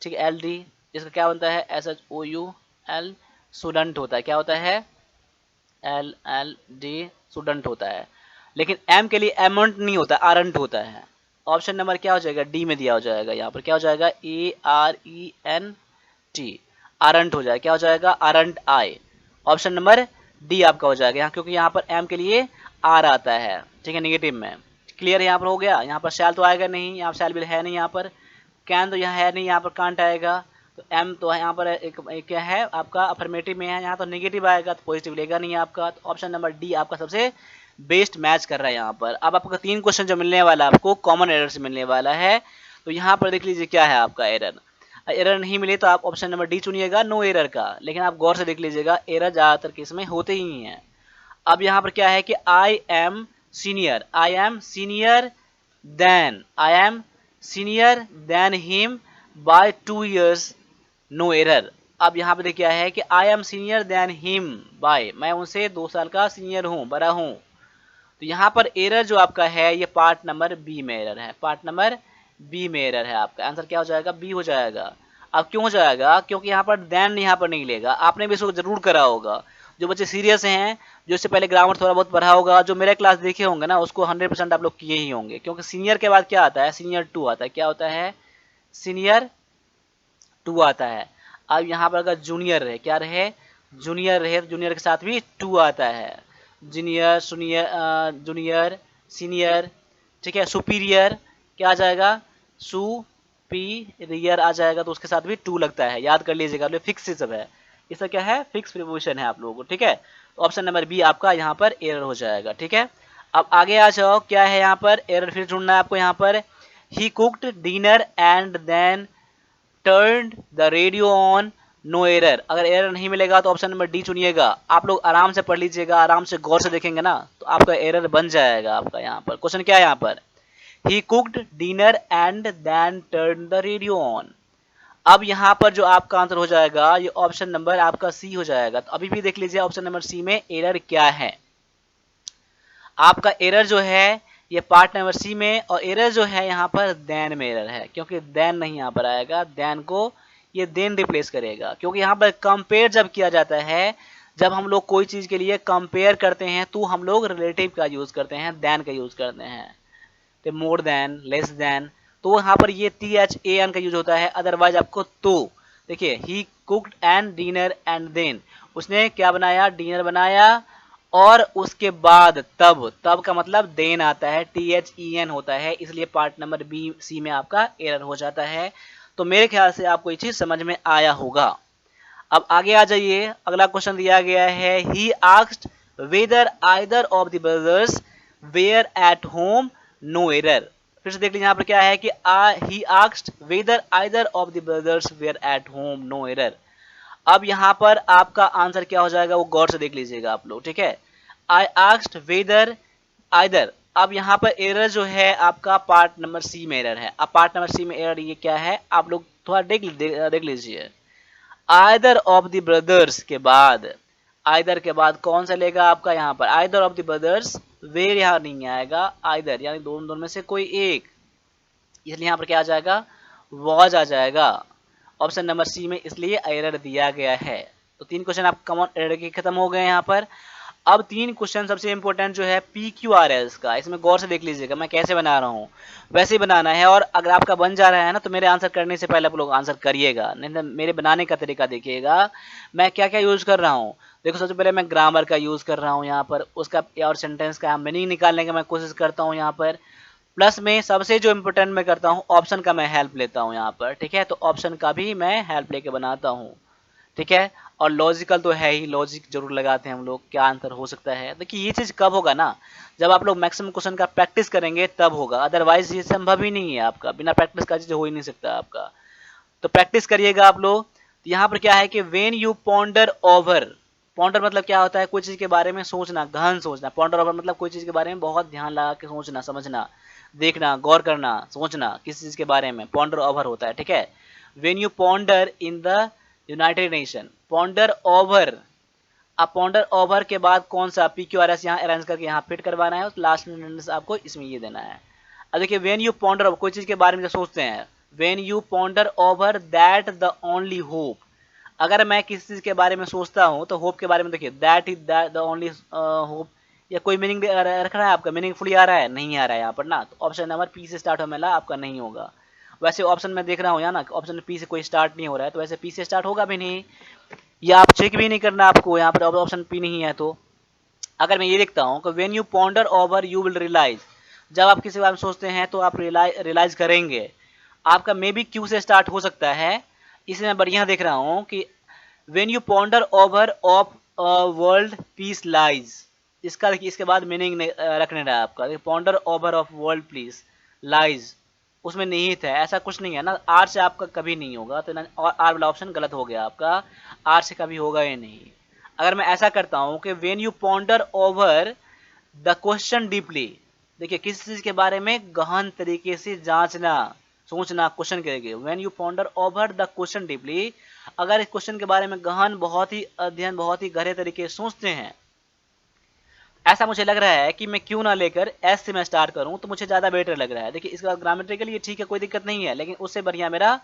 ठीक है, एल डी। जिसका क्या बनता है, S H O U L, student होता है। क्या होता है, एल एल डी, स्टूडेंट होता है। लेकिन एम के लिए एमंट नहीं होता, आरंट होता है। ऑप्शन नंबर क्या हो जाएगा, डी में दिया हो जाएगा। यहाँ पर क्या हो जाएगा, A R E N T, aren't हो जाएगा। क्या हो जाएगा, aren't I. Option number D आपका हो जाएगा यहाँ, क्योंकि यहाँ पर एम के लिए आर आता है, ठीक है, नेगेटिव में। क्लियर यहाँ पर हो गया। यहाँ पर शैल तो आएगा नहीं, यहाँ पर शैल भी है नहीं, यहाँ पर कैन तो यहाँ है नहीं, यहाँ पर कांट आएगा। तो एम तो यहाँ पर एक क्या है आपका अफर्मेटिव में है, यहाँ तो नेगेटिव आएगा, तो पॉजिटिव लेगा नहीं आपका। तो ऑप्शन नंबर डी आपका सबसे बेस्ट मैच कर रहा है यहाँ पर। अब आपका 3 क्वेश्चन जो मिलने वाला है आपको कॉमन एरर से मिलने वाला है। तो यहाँ पर देख लीजिए क्या है आपका एरर। एरर नहीं मिले तो आप ऑप्शन नंबर डी चुनिएगा, नो एरर का। लेकिन आप गौर से देख लीजिएगा, एरर ज़्यादातर केस में होते ही हैं। अब यहाँ पर क्या है कि I am senior, I am senior then, I am senior then him by 2 years, no error. अब यहाँ पे क्या है कि I am senior then him by, मैं उनसे 2 साल का सीनियर हूँ, बड़ा हूँ। तो यहाँ पर एरर जो आपका है ये पार्ट नंबर बी में एरर है, पार्ट नंबर बी में एरर है। आपका आंसर क्या हो जाएगा, बी हो जाएगा। अब क्यों हो जाएगा, क्योंकि यहाँ पर देन यहाँ पर नहीं लेगा। आपने भी इसको जरूर करा होगा, जो बच्चे सीरियस हैं, जो इससे पहले ग्रामर थोड़ा बहुत पढ़ा होगा, जो मेरे क्लास देखे होंगे ना, उसको 100% आप लोग किए ही होंगे। क्योंकि सीनियर के बाद क्या आता है, सीनियर 2 आता है। क्या होता है, सीनियर 2 आता है। अब यहाँ पर अगर जूनियर रहे, क्या रहे, जूनियर रहे, तो जूनियर के साथ भी 2 आता है। जूनियर, सुनियर, जूनियर, सीनियर, ठीक है। सुपीरियर क्या आ जाएगा, सुपीरियर आ जाएगा, तो उसके साथ भी 2 लगता है। याद कर लीजिएगा, फिक्स सब है, इसका क्या है, फिक्स प्रीपोजिशन है आप लोगों को, ठीक है। तो ऑप्शन नंबर बी आपका यहाँ पर एरर हो जाएगा, ठीक है। अब आगे आ जाओ, क्या है यहाँ पर एरर, फिर ढूंढना है आपको। यहाँ पर ही cooked dinner and then turned the radio on, no error. अगर एरर नहीं मिलेगा तो ऑप्शन नंबर डी चुनिएगा। आप लोग आराम से पढ़ लीजिएगा, आराम से गौर से देखेंगे ना, तो आपका एरर बन जाएगा आपका। यहाँ पर क्वेश्चन क्या है, यहाँ पर ही cooked dinner and then turn the radio on. अब यहाँ पर जो आपका आंसर हो जाएगा ये ऑप्शन नंबर आपका सी हो जाएगा। तो अभी भी देख लीजिए ऑप्शन नंबर सी में एरर क्या है। आपका एरर जो है ये पार्ट नंबर सी में, और एरर जो है यहाँ पर देन में एरर है, क्योंकि देन नहीं यहाँ पर आएगा, देन को ये देन रिप्लेस करेगा। क्योंकि यहाँ पर कंपेयर जब किया जाता है, जब हम लोग कोई चीज के लिए कंपेयर करते हैं तो हम लोग रिलेटिव का यूज करते हैं, देन का यूज करते हैं, तो मोर देन, लेस देन। तो यहाँ पर ये THAN का यूज होता है। अदरवाइज आपको तो देखिए ही cooked and dinner and then, उसने क्या बनाया, डिनर बनाया, और उसके बाद तब, तब का मतलब देन आता है, THEN होता है, इसलिए पार्ट नंबर बी सी में आपका एरर हो जाता है। तो मेरे ख्याल से आपको ये चीज समझ में आया होगा। अब आगे आ जाइए, अगला क्वेश्चन दिया गया है, he asked whether either of the brothers were at home, no error. फिर से देख लीजिए यहाँ पर क्या है कि he asked whether either of the brothers were at home, no error. अब यहाँ पर आपका आंसर क्या हो जाएगा वो गौर से देख लीजिएगा आप लोग, ठीक है। आई आस्क्ड वेदर आइदर, अब यहाँ पर एरर जो है आपका पार्ट नंबर सी में एरर है। अब पार्ट नंबर सी में एरर ये क्या है, आप लोग थोड़ा देख लीजिए। आइदर ऑफ द ब्रदर्स के बाद, आइदर के बाद कौन सा लेगा आपका, यहाँ पर either of the brothers, were यहाँ नहीं आएगा, आइदर यानी दोनों में से कोई एक, इसलिए यहाँ पर क्या आ जाएगा, वॉज आ जाएगा ऑप्शन नंबर सी में, इसलिए एरर दिया गया है। तो 3 क्वेश्चन आप कॉमन एरर के खत्म हो गए यहाँ पर। अब 3 क्वेश्चन सबसे इंपॉर्टेंट जो है PQRS का, इसमें गौर से देख लीजिएगा मैं कैसे बना रहा हूँ, वैसे ही बनाना है। और अगर आपका बन जा रहा है ना तो मेरे आंसर करने से पहले आप लोग आंसर करिएगा, नहीं तो मेरे बनाने का तरीका देखिएगा मैं क्या क्या यूज कर रहा हूँ। देखो सबसे पहले मैं ग्रामर का यूज कर रहा हूँ यहाँ पर, उसका और सेंटेंस का मीनिंग निकालने का मैं कोशिश करता हूँ यहाँ पर। प्लस में सबसे जो इम्पोर्टेंट मैं करता हूँ ऑप्शन का मैं हेल्प लेता हूँ यहाँ पर, ठीक है। तो ऑप्शन का भी मैं हेल्प लेके बनाता हूँ, ठीक है। और लॉजिकल तो है ही, लॉजिक जरूर लगाते हैं हम लोग, क्या आंसर हो सकता है। देखिए ये चीज़ कब होगा ना, जब आप लोग मैक्सिमम क्वेश्चन का प्रैक्टिस करेंगे तब होगा, अदरवाइज ये संभव ही नहीं है आपका, बिना प्रैक्टिस का चीज़ हो ही नहीं सकता आपका। तो प्रैक्टिस करिएगा आप लोग। तो यहाँ पर क्या है कि when you ponder over, ponder मतलब क्या होता है, कोई चीज़ के बारे में सोचना, गहन सोचना। पॉन्डर ओवर मतलब कोई चीज़ के बारे में बहुत ध्यान लगा के सोचना, समझना, देखना, गौर करना, सोचना किसी चीज़ के बारे में, पॉन्डर ओवर होता है, ठीक है। When you ponder in the United nation, ponder over. अब पॉन्डर ओवर के बाद कौन सा PQRS यहाँ अरेंज करके यहाँ फिट करवाना है, लास्ट में आपको इसमें ये देना है। अब देखिए वेन यू पॉन्डर ओवर, कोई चीज़ के बारे में जो सोचते हैं, when you ponder over that the only hope. अगर मैं किसी चीज़ के बारे में सोचता हूँ तो होप के बारे में देखिए, that is the only hope, या कोई मीनिंग रख रहा है आपका, मीनिंगफुली आ रहा है, नहीं आ रहा है यहाँ पर ना। तो ऑप्शन नंबर P से स्टार्ट होने वाला आपका नहीं होगा। वैसे ऑप्शन में देख रहा हूँ यहाँ ना, ऑप्शन P से कोई स्टार्ट नहीं हो रहा है, तो वैसे P से स्टार्ट होगा भी नहीं, या आप चेक भी नहीं करना आपको, यहाँ पर ऑप्शन P नहीं है। तो अगर मैं ये देखता हूँ कि when you ponder over you will realise, जब आप किसी बारे में सोचते हैं तो आप रियलाइज करेंगे। आपका मे बी Q से स्टार्ट हो सकता है, इसलिए मैं बढ़िया देख रहा हूँ कि when you ponder over of world peace lies, इसका देखिए इसके बाद मीनिंग रखने रहा है आपका, ponder over of world peace lies, उसमें निहित है, ऐसा कुछ नहीं है ना, आर से आपका कभी नहीं होगा, तो और आर वाला ऑप्शन गलत हो गया आपका, आर से कभी होगा ही नहीं। अगर मैं ऐसा करता हूं कि when you ponder over the question deeply, देखिए किसी चीज के बारे में गहन तरीके से जांचना, सोचना, क्वेश्चन करेंगे, when you ponder over the question deeply, अगर इस क्वेश्चन के बारे में गहन, बहुत ही अध्ययन, बहुत ही गहरे तरीके से सोचते हैं, ऐसा मुझे लग रहा है कि मैं क्यों ना लेकर एस से मैं स्टार्ट करूं, तो मुझे ज़्यादा बेटर लग रहा है। देखिए इसके बाद ग्रामेटिकली ये ठीक है, कोई दिक्कत नहीं है, लेकिन उससे बढ़िया मेरा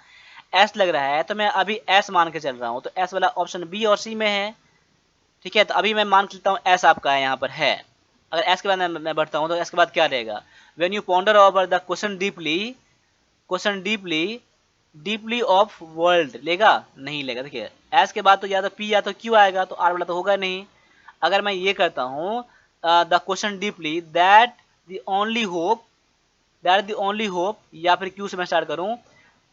एस लग रहा है, तो मैं अभी एस मान के चल रहा हूं। तो एस वाला ऑप्शन बी और सी में है, ठीक है। तो अभी मैं मान लेता हूँ एस आपका है यहाँ पर है। अगर एस के बाद मैं बढ़ता हूँ तो एस के बाद क्या रहेगा, when you ponder over the question deeply, question deeply, deeply of world लेगा, नहीं लेगा। देखिए एस के बाद तो या तो पी या तो क्यू आएगा, तो आर वाला तो होगा नहीं। अगर मैं ये करता हूँ the question deeply that the only hope, that the only hope, या फिर क्यू से मैं स्टार्ट करूँ,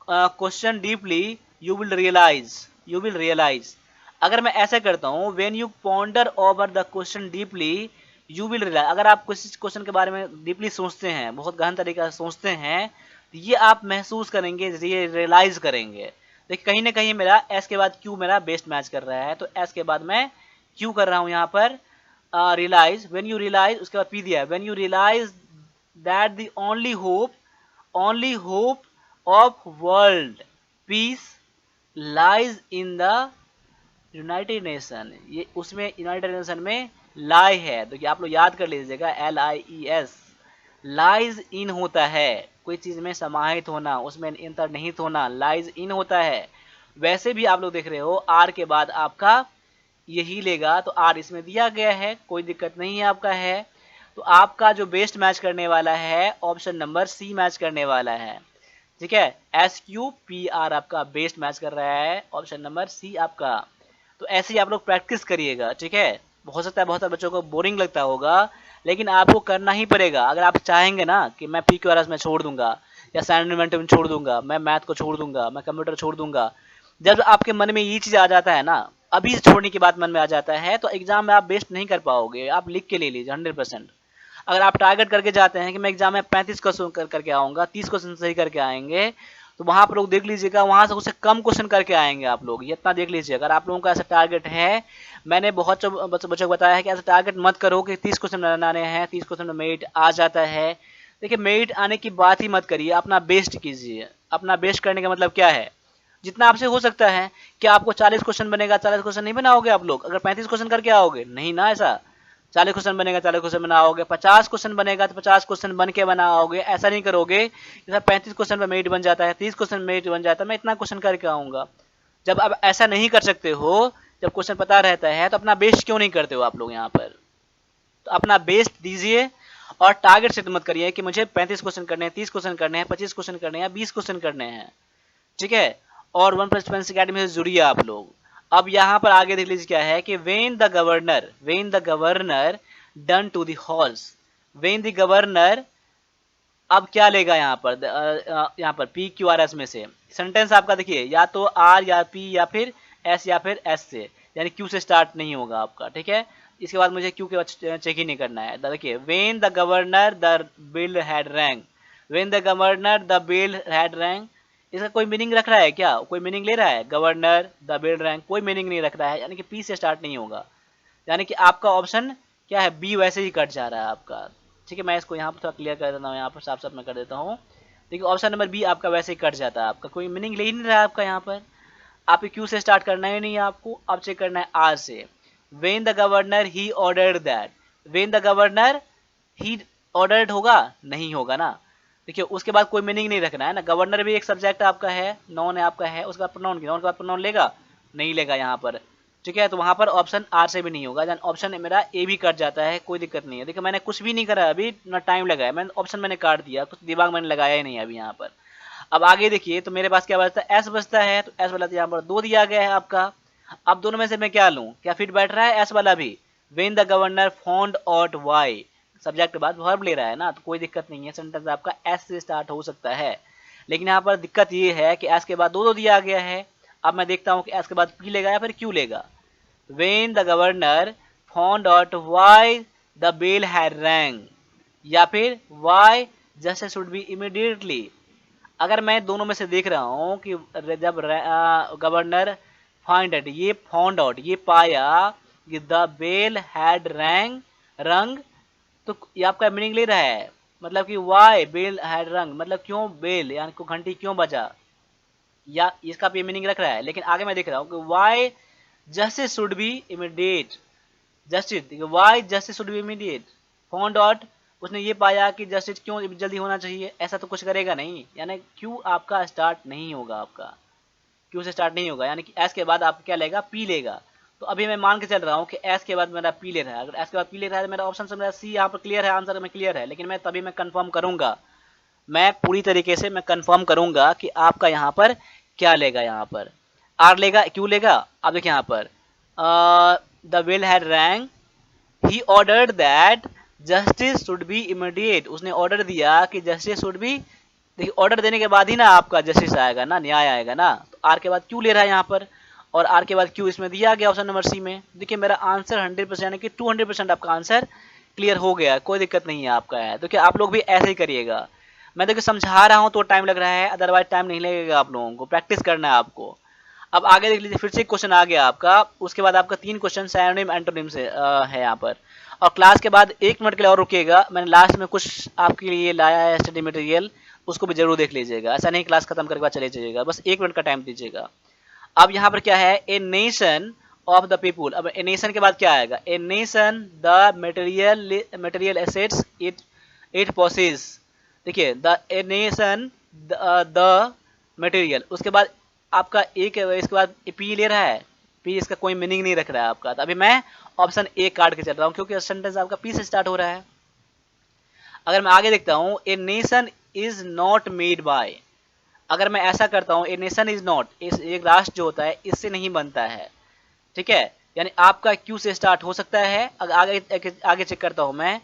question deeply you will realise, you will realise. अगर मैं ऐसे करता हूँ when you ponder over the question deeply you will realise, अगर आप किसी क्वेश्चन के बारे में डीपली सोचते हैं, बहुत गहन तरीके से सोचते हैं, तो ये आप महसूस करेंगे, ये रियलाइज करेंगे। देखिए कहीं ना कहीं मेरा एस के बाद क्यू मेरा बेस्ट मैच कर रहा है, तो एस के बाद मैं क्यू कर रहा हूँ यहाँ पर, रियलाइज, व्हेन यू रियलाइज, उसके बाद पी दिया है, when you realise that the only hope, only hope of world peace lies in the United Nation, ये उसमें यूनाइटेड नेशन में लाई है, तो ये आप लोग याद कर लीजिएगा, LIES, लाइज इन होता है, कोई चीज में समाहित होना, उसमें अंतर्निहित होना, लाइज इन होता है। वैसे भी आप लोग देख रहे हो आर के बाद आपका यही लेगा, तो आर इसमें दिया गया है, कोई दिक्कत नहीं है आपका है। तो आपका जो बेस्ट मैच करने वाला है ऑप्शन नंबर सी मैच करने वाला है, ठीक है। SQPR आपका बेस्ट मैच कर रहा है, ऑप्शन नंबर सी आपका। तो ऐसे ही आप लोग प्रैक्टिस करिएगा, ठीक है। हो सकता है बहुत सारे बच्चों को बोरिंग लगता होगा, लेकिन आपको करना ही पड़ेगा। अगर आप चाहेंगे ना कि मैं PQRS में छोड़ दूंगा, या साइंस में छोड़ दूंगा, मैं मैथ को छोड़ दूंगा, मैं कंप्यूटर छोड़ दूंगा, जब आपके मन में ये चीज आ जाता है ना, अभी से छोड़ने की बात मन में आ जाता है, तो एग्जाम में आप बेस्ट नहीं कर पाओगे। आप लिख के ले लीजिए 100%। अगर आप टारगेट करके जाते हैं कि मैं एग्जाम में 35 क्वेश्चन करके आऊंगा, 30 क्वेश्चन सही करके आएंगे, तो वहां पर लोग देख लीजिएगा, वहां से उससे कम क्वेश्चन करके आएंगे आप लोग, ये इतना देख लीजिए। अगर आप लोगों का ऐसा टारगेट है, मैंने बहुत बच्चों को बताया है कि ऐसा टारगेट मत करो कि 30 क्वेश्चन बनाने हैं, 30 क्वेश्चन में मेरिट आ जाता है। देखिए मेरिट आने की बात ही मत करिए, अपना बेस्ट कीजिए। अपना बेस्ट करने का मतलब क्या है, जितना आपसे हो सकता है। क्या आपको 40 क्वेश्चन बनेगा, 40 क्वेश्चन नहीं बनाओगे आप लोग? अगर 35 क्वेश्चन करके आओगे, नहीं ना, ऐसा 40 क्वेश्चन बनेगा, 40 क्वेश्चन बनाओगे, 50 क्वेश्चन बनेगा तो 50 क्वेश्चन बन के बनाओगे। ऐसा नहीं करोगे कि सर 35 क्वेश्चन में मेरिट बन जाता है, 30 क्वेश्चन में मेरिट बन जाता है, मैं इतना क्वेश्चन करके आऊंगा। जब आप ऐसा नहीं कर सकते हो, जब क्वेश्चन पता रहता है, तो अपना बेस्ट क्यों नहीं करते हो आप लोग यहाँ पर? तो अपना बेस्ट दीजिए और टारगेट सेट मत करिए कि मुझे 35 क्वेश्चन करने हैं, 30 क्वेश्चन करने हैं, 25 क्वेश्चन करने हैं, 20 क्वेश्चन करने हैं, ठीक है। और वन प्लस फ्रेंड्स अकेडमी से जुड़िए आप लोग। अब यहाँ पर आगे देख लीजिए क्या है कि when the governor done to the horse, when the governor, अब क्या लेगा यहाँ पर पी क्यू आर एस में से सेंटेंस आपका देखिए या तो आर या पी या फिर एस से, यानी क्यू से स्टार्ट नहीं होगा आपका, ठीक है। इसके बाद मुझे क्यू के बाद चेक ही नहीं करना है। देखिए when the governor the bill had rank, when the governor the bill had rank, इसका कोई मीनिंग रख रहा है क्या, कोई मीनिंग ले रहा है? गवर्नर द बिल रैंक कोई मीनिंग नहीं रख रहा है, यानी कि पी से स्टार्ट नहीं होगा, यानी कि आपका ऑप्शन क्या है, बी वैसे ही कट जा रहा है आपका, ठीक है। मैं इसको यहाँ पर थोड़ा क्लियर कर देता हूँ, यहाँ पर साफ साफ मैं कर देता हूँ। देखिए ऑप्शन नंबर बी आपका वैसे ही कट जाता है, आपका कोई मीनिंग ले ही नहीं रहा है आपका यहाँ पर। आपको क्यू से स्टार्ट करना ही नहीं है, आपको अब चेक करना है आर से। When the governor he ordered that, when the governor he ordered होगा, नहीं होगा ना। देखिए उसके बाद कोई मीनिंग नहीं रखना है ना, गवर्नर भी एक सब्जेक्ट आपका है, नॉन है आपका है, उसके बाद प्रोनाउन की, नॉन के बाद प्रोनाउन लेगा, नहीं लेगा यहाँ पर, ठीक है। तो वहां पर ऑप्शन आर से भी नहीं होगा, ऑप्शन मेरा ए भी कट जाता है, कोई दिक्कत नहीं है। देखिए मैंने कुछ भी नहीं करा अभी, ना टाइम लगाया, मैंने ऑप्शन मैंने काट दिया, कुछ दिमाग मैंने लगाया ही नहीं अभी यहाँ पर। अब आगे देखिए तो मेरे पास क्या बचता है, एस बचता है, तो एस वाला यहाँ पर 2 दिया गया है आपका। अब दोनों में से मैं क्या लूँ, क्या फिट बैठ रहा है एस वाला भी, when the governor found out why, subject के बाद वर्ब ले रहा है ना, तो कोई दिक्कत नहीं है, सेंटेंस आपका एस से स्टार्ट हो सकता है। लेकिन यहाँ पर दिक्कत ये है कि एस के बाद 2 दिया गया है। अब मैं देखता हूँ कि एस के बाद पी लेगा या फिर क्यू लेगा। when the governor found out why the bell had rang, या फिर why justice should be immediately। अगर मैं दोनों में से देख रहा हूँ कि जब गवर्नर फाइंड आउट, ये फाउंड आउट, ये पाया कि द बेल हैड रैंग रंग, तो ये आपका मीनिंग ले रहा है, मतलब कि वाई बेल हैड रंग, मतलब क्यों बेल यानी को घंटी क्यों बजा, या इसका भी मीनिंग रख रहा है। लेकिन आगे मैं देख रहा हूँ कि why justice should be immediate, justice why justice should be immediate found out, उसने ये पाया कि जस्टिस क्यों जल्दी होना चाहिए, ऐसा तो कुछ करेगा नहीं, यानी क्यू आपका स्टार्ट नहीं होगा, आपका क्यू से स्टार्ट नहीं होगा, यानी कि एस के बाद आप क्या लेगा, पी लेगा। तो अभी मैं मान के चल रहा हूँ कि एस के बाद मेरा पी ले रहा है, अगर एस के बाद पी ले रहा है तो मेरा ऑप्शन से मेरा सी यहाँ पर क्लियर है, आंसर में क्लियर है। लेकिन मैं तभी मैं कंफर्म करूंगा, मैं पूरी तरीके से मैं कंफर्म करूंगा कि आपका यहाँ पर क्या लेगा, यहाँ पर आर लेगा क्यू लेगा। अब देखिए यहाँ पर the will had rank, he ordered that justice should be immediate, उसने ऑर्डर दिया कि जस्टिस शुड बी, देखिए ऑर्डर देने के बाद ही ना आपका जस्टिस आएगा ना, न्याय आएगा ना। तो आर के बाद क्यू ले रहा है यहाँ पर, और आर के बाद क्यू इसमें दिया गया ऑप्शन नंबर सी में। देखिए मेरा आंसर 100% यानी कि 200% आपका आंसर क्लियर हो गया, कोई दिक्कत नहीं है आपका है। तो क्या आप लोग भी ऐसे ही करिएगा, मैं देखिए समझा रहा हूँ तो टाइम लग रहा है, अदरवाइज टाइम नहीं लगेगा, आप लोगों को प्रैक्टिस करना है आपको। अब आगे देख लीजिए, फिर से क्वेश्चन आ गया आपका, उसके बाद आपका 3 क्वेश्चन सिनोनिम एंटोनिम से है यहाँ पर। और क्लास के बाद 1 मिनट के लिए और रुकिएगा, मैंने लास्ट में कुछ आपके लिए लाया है स्टडी मटेरियल, उसको भी जरूर देख लीजिएगा, ऐसा नहीं क्लास खत्म करके बाद चले जाइएगा, बस 1 मिनट का टाइम दीजिएगा। अब यहाँ पर क्या है, a nation of the people, अब ए नेशन के बाद क्या आएगा, a nation the material assets it it possess, देखिए the a nation the material, उसके बाद आपका एक, इसके बाद पी ले रहा है, पी इसका कोई मीनिंग नहीं रख रहा है आपका। तो अभी मैं ऑप्शन ए काट के चल रहा हूँ क्योंकि सेंटेंस आपका पी से स्टार्ट हो रहा है। अगर मैं आगे देखता हूँ, a nation is not made by, अगर मैं ऐसा करता हूँ ए नेशन इज नॉट, एक राष्ट्र जो होता है इससे नहीं बनता है, ठीक है, यानी आपका क्यू से स्टार्ट हो सकता है। आगे चेक करता हूँ मैं,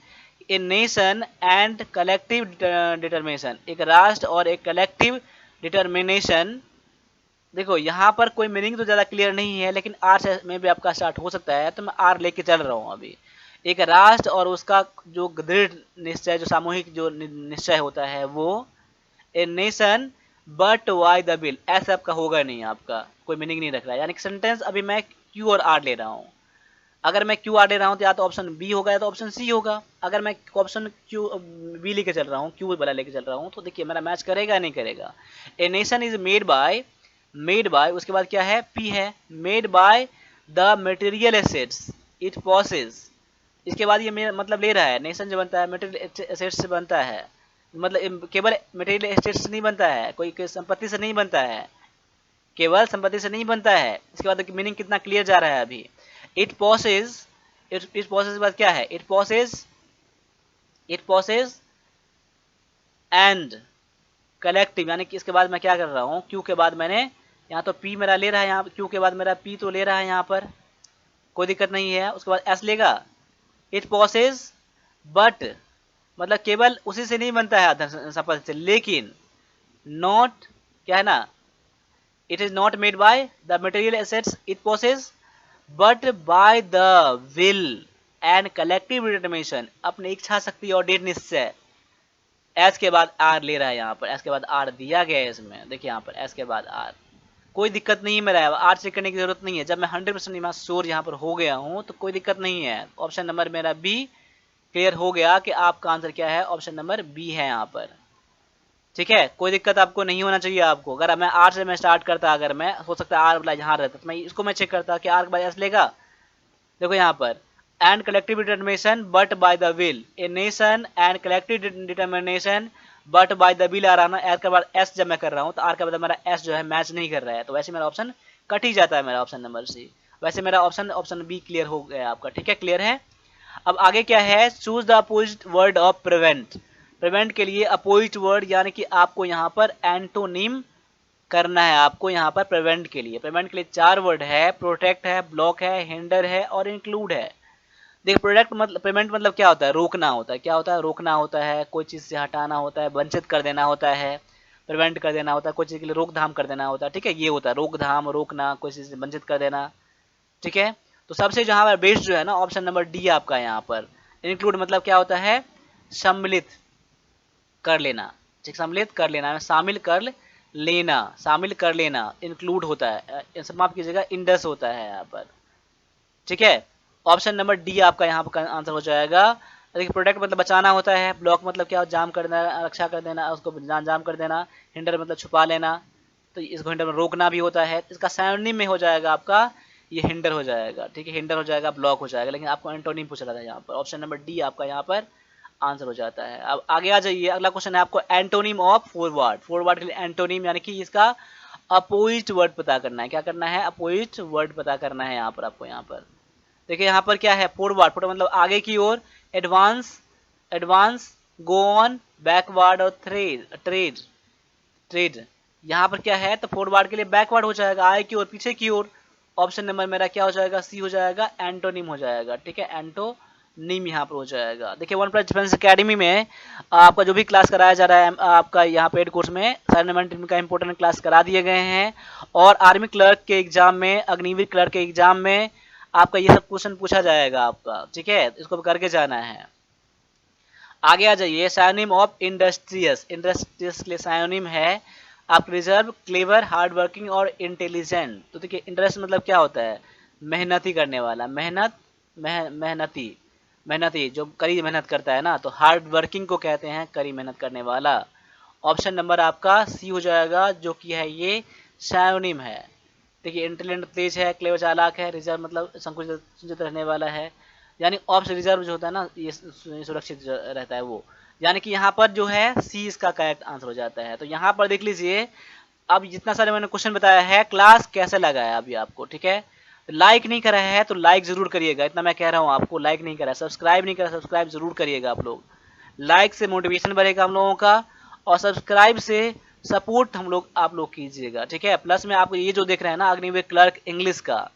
ए नेशन एंड कलेक्टिव डिटर्मिनेशन, एक राष्ट्र और एक कलेक्टिव डिटर्मिनेशन। देखो यहाँ पर कोई मीनिंग तो ज़्यादा क्लियर नहीं है, लेकिन आर से में भी आपका स्टार्ट हो सकता है, तो मैं आर लेके चल रहा हूँ अभी। एक राष्ट्र और उसका जो दृढ़ निश्चय, जो सामूहिक जो निश्चय होता है वो, a nation but why the bill, ऐसा आपका होगा नहीं, आपका कोई मीनिंग नहीं रख रहा है, यानी कि सेंटेंस अभी मैं क्यू और आर ले रहा हूँ। अगर मैं क्यू आर ले रहा हूँ तो या तो ऑप्शन बी होगा या तो ऑप्शन सी होगा। अगर मैं ऑप्शन क्यू बी लेके चल रहा हूँ, क्यू वाला लेके चल रहा हूँ, तो देखिए मेरा मैच करेगा नहीं करेगा। A nation is made by उसके बाद क्या है, पी है, made by the material assets it possesses, इसके बाद ये मतलब ले रहा है, नेशन जो बनता है मटेरियल एसेट्स से बनता है, मतलब केवल मटेरियल एसेट्स से नहीं बनता है, कोई संपत्ति से नहीं बनता है, केवल संपत्ति से नहीं बनता है। इसके बाद मीनिंग कितना क्लियर जा रहा है अभी, इट पॉसेस इट पॉसेस के बाद क्या है, इट पॉसेस एंड कलेक्टिव, यानी कि इसके बाद मैं क्या कर रहा हूँ, क्यू के बाद मैंने यहाँ तो पी मेरा ले रहा है, यहाँ क्यू के बाद मेरा पी तो ले रहा है यहाँ पर, कोई दिक्कत नहीं है। उसके बाद एस लेगा, इट पॉसेस बट, मतलब केवल उसी से नहीं बनता है सपल से, लेकिन नॉट, क्या है ना, it is not made by the material assets it possesses but by the will and collective determination, अपने इच्छा शक्ति और दृढ़ निश्चय। एस के बाद आर ले रहा है यहाँ पर, एस के बाद आर दिया गया है इसमें, देखिए यहाँ पर एस के बाद आर, कोई दिक्कत नहीं मेरा है, आर चेक करने की जरूरत नहीं है। जब मैं 100% श्योर यहाँ पर हो गया हूँ तो कोई दिक्कत नहीं है। ऑप्शन नंबर मेरा बी क्लियर हो गया कि आपका आंसर क्या है, ऑप्शन नंबर बी है यहाँ पर, ठीक है। कोई दिक्कत आपको नहीं होना चाहिए आपको। अगर मैं आर से मैं स्टार्ट करता, अगर मैं हो सकता है आर वाला यहाँ रहता तो मैं इसको मैं चेक करता कि आर के बाद एस लेगा, देखो यहाँ पर and collective determination but by the will, a nation and collective determination but by the will आ रहा ना, एस के बाद एस जब मैं कर रहा हूँ तो आर के बाद मेरा एस जो है मैच नहीं कर रहा है, तो वैसे मेरा ऑप्शन कट ही जाता है, मेरा ऑप्शन नंबर सी। वैसे मेरा ऑप्शन बी क्लियर हो गया आपका, ठीक है, क्लियर है। अब आगे क्या है, choose the opposite word of prevent. Prevent के लिए अपोजिट वर्ड, यानी कि आपको यहाँ पर एंटोनिम करना है, आपको यहाँ पर प्रिवेंट के लिए। प्रिवेंट के लिए 4 वर्ड है, प्रोटेक्ट है, ब्लॉक है, हिंडर है और इंक्लूड है। देखिए प्रोटेक्ट मतलब, प्रिवेंट मतलब क्या होता है, रोकना होता है। क्या होता है, रोकना होता है, कोई चीज़ से हटाना होता है, वंचित कर देना होता है, प्रिवेंट कर देना होता है, कोई चीज़ के लिए रोकथाम कर देना होता है, ठीक है, ये होता है रोकथाम, रोकना, कोई चीज़ से वंचित कर देना, ठीक है। तो सबसे जहाँ पर बेस्ट जो है ना, ऑप्शन नंबर डी आपका यहाँ पर। इंक्लूड मतलब क्या होता है, सम्मिलित कर लेना, ठीक, सम्मिलित कर लेना, शामिल कर लेना, शामिल कर लेना इंक्लूड होता है, समाप्त कीजिएगा इंडस होता है यहाँ पर, ठीक है। ऑप्शन नंबर डी आपका यहाँ पर आंसर हो जाएगा। देखिए प्रोटेक्ट मतलब बचाना होता है, ब्लॉक मतलब क्या, जाम कर देना, रक्षा कर देना, उसको जाम कर देना, हिंडर मतलब छुपा लेना, तो इसको हिंडर में रोकना भी होता है। इसका साइनोनिम में हो जाएगा आपका ये हिंडर हो जाएगा, ठीक है, हिंडर हो जाएगा, ब्लॉक हो जाएगा, लेकिन आपको एंटोनिम पूछ रहा था यहाँ पर। ऑप्शन नंबर डी आपका यहाँ पर आंसर हो जाता है। अब आगे आ जाइए, अगला क्वेश्चन है आपको एंटोनिम ऑफ फॉरवर्ड। फॉरवर्ड के लिए एंटोनिम यानी कि इसका अपोजिट वर्ड पता करना है। क्या करना है, अपोजिट वर्ड पता करना है यहाँ पर आपको। यहाँ पर देखिए यहाँ पर क्या है, फॉरवर्ड, फॉरवर्ड मतलब आगे की ओर, advance, advance, go on, backward और ट्रेड, ट्रेड। यहाँ पर क्या है, तो फॉरवर्ड के लिए बैकवर्ड हो जाएगा, आगे की ओर, पीछे की ओर। ऑप्शन नंबर मेरा क्या हो जाएगा, सी हो जाएगा, एंटोनिम हो जाएगा, ठीक है, एंटोनिम यहाँ पर हो जाएगा। देखिए वन प्लस डिफेंस अकेडमी में आपका जो भी क्लास कराया जा रहा है आपका यहाँ पेड कोर्स में, सारे का इंपोर्टेंट क्लास करा दिए गए हैं। और आर्मी क्लर्क के एग्जाम में, अग्निवीर क्लर्क के एग्जाम में आपका ये सब क्वेश्चन पूछा जाएगा आपका, ठीक है, इसको करके जाना है। आगे आ जाइए, सायोनिम ऑफ इंडस्ट्रियस। इंडस्ट्रियस के लिए सायोनिम है आप रिजर्व, क्लेवर, हार्ड वर्किंग और इंटेलिजेंट। तो देखिए इंटरेस्ट मतलब क्या होता है, मेहनती करने वाला, मेहनती, मेहनती जो कड़ी मेहनत करता है ना, तो हार्ड वर्किंग को कहते हैं कड़ी मेहनत करने वाला। ऑप्शन नंबर आपका सी हो जाएगा, जो कि है ये सायोनिम है। देखिए इंटेलिजेंट तेज है, क्लेवर चालाक है, रिजर्व मतलब संकुचित रहने वाला है, यानी ऑप्स रिजर्व जो होता है ना, ये सुरक्षित रहता है वो, यानी कि यहाँ पर जो है सी इसका करेक्ट आंसर हो जाता है। तो यहाँ पर देख लीजिए, अब जितना सारे मैंने क्वेश्चन बताया है, क्लास कैसा लगा है अभी आपको, ठीक है। लाइक नहीं करा है तो लाइक जरूर करिएगा, इतना मैं कह रहा हूँ आपको, लाइक नहीं करा, सब्सक्राइब नहीं करा, सब्सक्राइब जरूर करिएगा आप लोग। लाइक से मोटिवेशन बढ़ेगा हम लोगों का, और सब्सक्राइब से सपोर्ट हम लोग आप लोग कीजिएगा, ठीक है। प्लस में आप ये जो देख रहे हैं ना, अग्निवीर क्लर्क इंग्लिश का,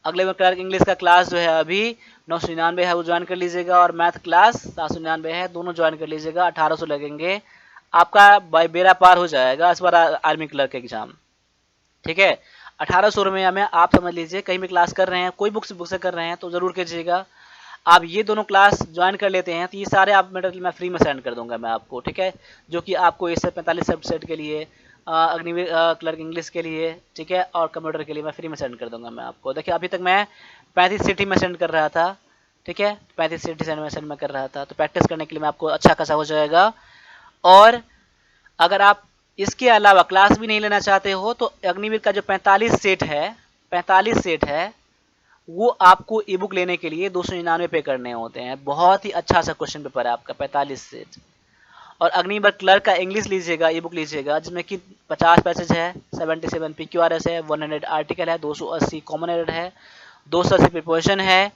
अगले क्लर्क इंग्लिश का क्लास जो है अभी 999 है, वो ज्वाइन कर लीजिएगा, और मैथ क्लास 799 है, दोनों ज्वाइन कर लीजिएगा। 1800 लगेंगे, आपका बेड़ा पार हो जाएगा इस बार आर्मी क्लर्क एग्जाम, ठीक है। 1800 रुपये में आप समझ लीजिए, कहीं भी क्लास कर रहे हैं, कोई बुक से कर रहे हैं तो जरूर कीजिएगा। आप ये दोनों क्लास ज्वाइन कर लेते हैं तो ये सारे आप मटेरियल मैं फ्री में सेंड कर दूंगा मैं आपको, ठीक है, जो कि आपको इससे 45 सब्जेक्ट के लिए, अग्निवीर क्लर्क इंग्लिश के लिए, ठीक है, और कंप्यूटर के लिए मैं फ्री में सेंड कर दूंगा मैं आपको। देखिए अभी तक मैं 35 सिटी में सेंड कर रहा था, ठीक है, 35 सिटी सेंड में कर रहा था, तो प्रैक्टिस करने के लिए मैं आपको अच्छा खासा हो जाएगा। और अगर आप इसके अलावा क्लास भी नहीं लेना चाहते हो तो अग्निवीर का जो 45 सेट है वो आपको ई बुक लेने के लिए 299 पे करने होते हैं। बहुत ही अच्छा सा क्वेश्चन पेपर है आपका 45 सेट। और अग्निवीर क्लर्क का इंग्लिश लीजिएगा, ई बुक लीजिएगा, जिसमें कि 50 पैसेज है, 77 PQRS है, 100 आर्टिकल है, 280 कॉमन एरर है, 280 प्रिपोजिशन है,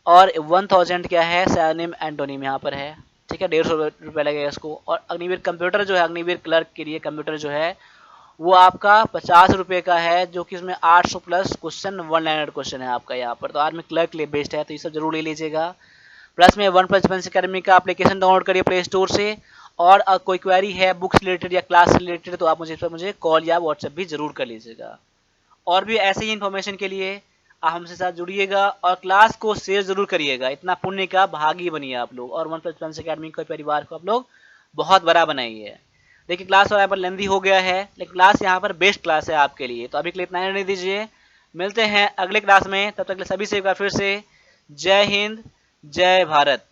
और 1000 क्या है, सैनिम एंटोनिम यहाँ पर है, ठीक है, 150 रुपये लगेगा इसको। और अग्निवीर कंप्यूटर जो है, अग्निवीर क्लर्क के लिए कंप्यूटर जो है वो आपका 50 रुपये का है, जो कि इसमें 800 प्लस क्वेश्चन, 1 लाइनर क्वेश्चन है आपका यहाँ पर। तो आर्मी क्लर्क के लिए बेस्ट है, तो ये सब जरूर ले लीजिएगा। प्लस में 1+1 अकेडमी का एप्लीकेशन डाउनलोड करिए प्ले स्टोर से। और कोई क्वेरी है बुक्स रिलेटेड या क्लास रिलेटेड, तो आप मुझे कॉल या व्हाट्सएप भी जरूर कर लीजिएगा। और भी ऐसे ही इन्फॉर्मेशन के लिए आप हमसे साथ जुड़िएगा और क्लास को शेयर जरूर करिएगा। इतना पुण्य का भागी बनिए आप लोग, और 1+1 अकेडमी के परिवार को आप लोग बहुत बड़ा बनाइए। देखिए क्लास यहाँ पर लेंदी हो गया है, लेकिन क्लास यहाँ पर बेस्ट क्लास है आपके लिए, तो अभी के लिए इतना ही रहने दीजिए। मिलते हैं अगले क्लास में, तब तक के लिए सभी से एक बार फिर से जय हिंद, जय भारत।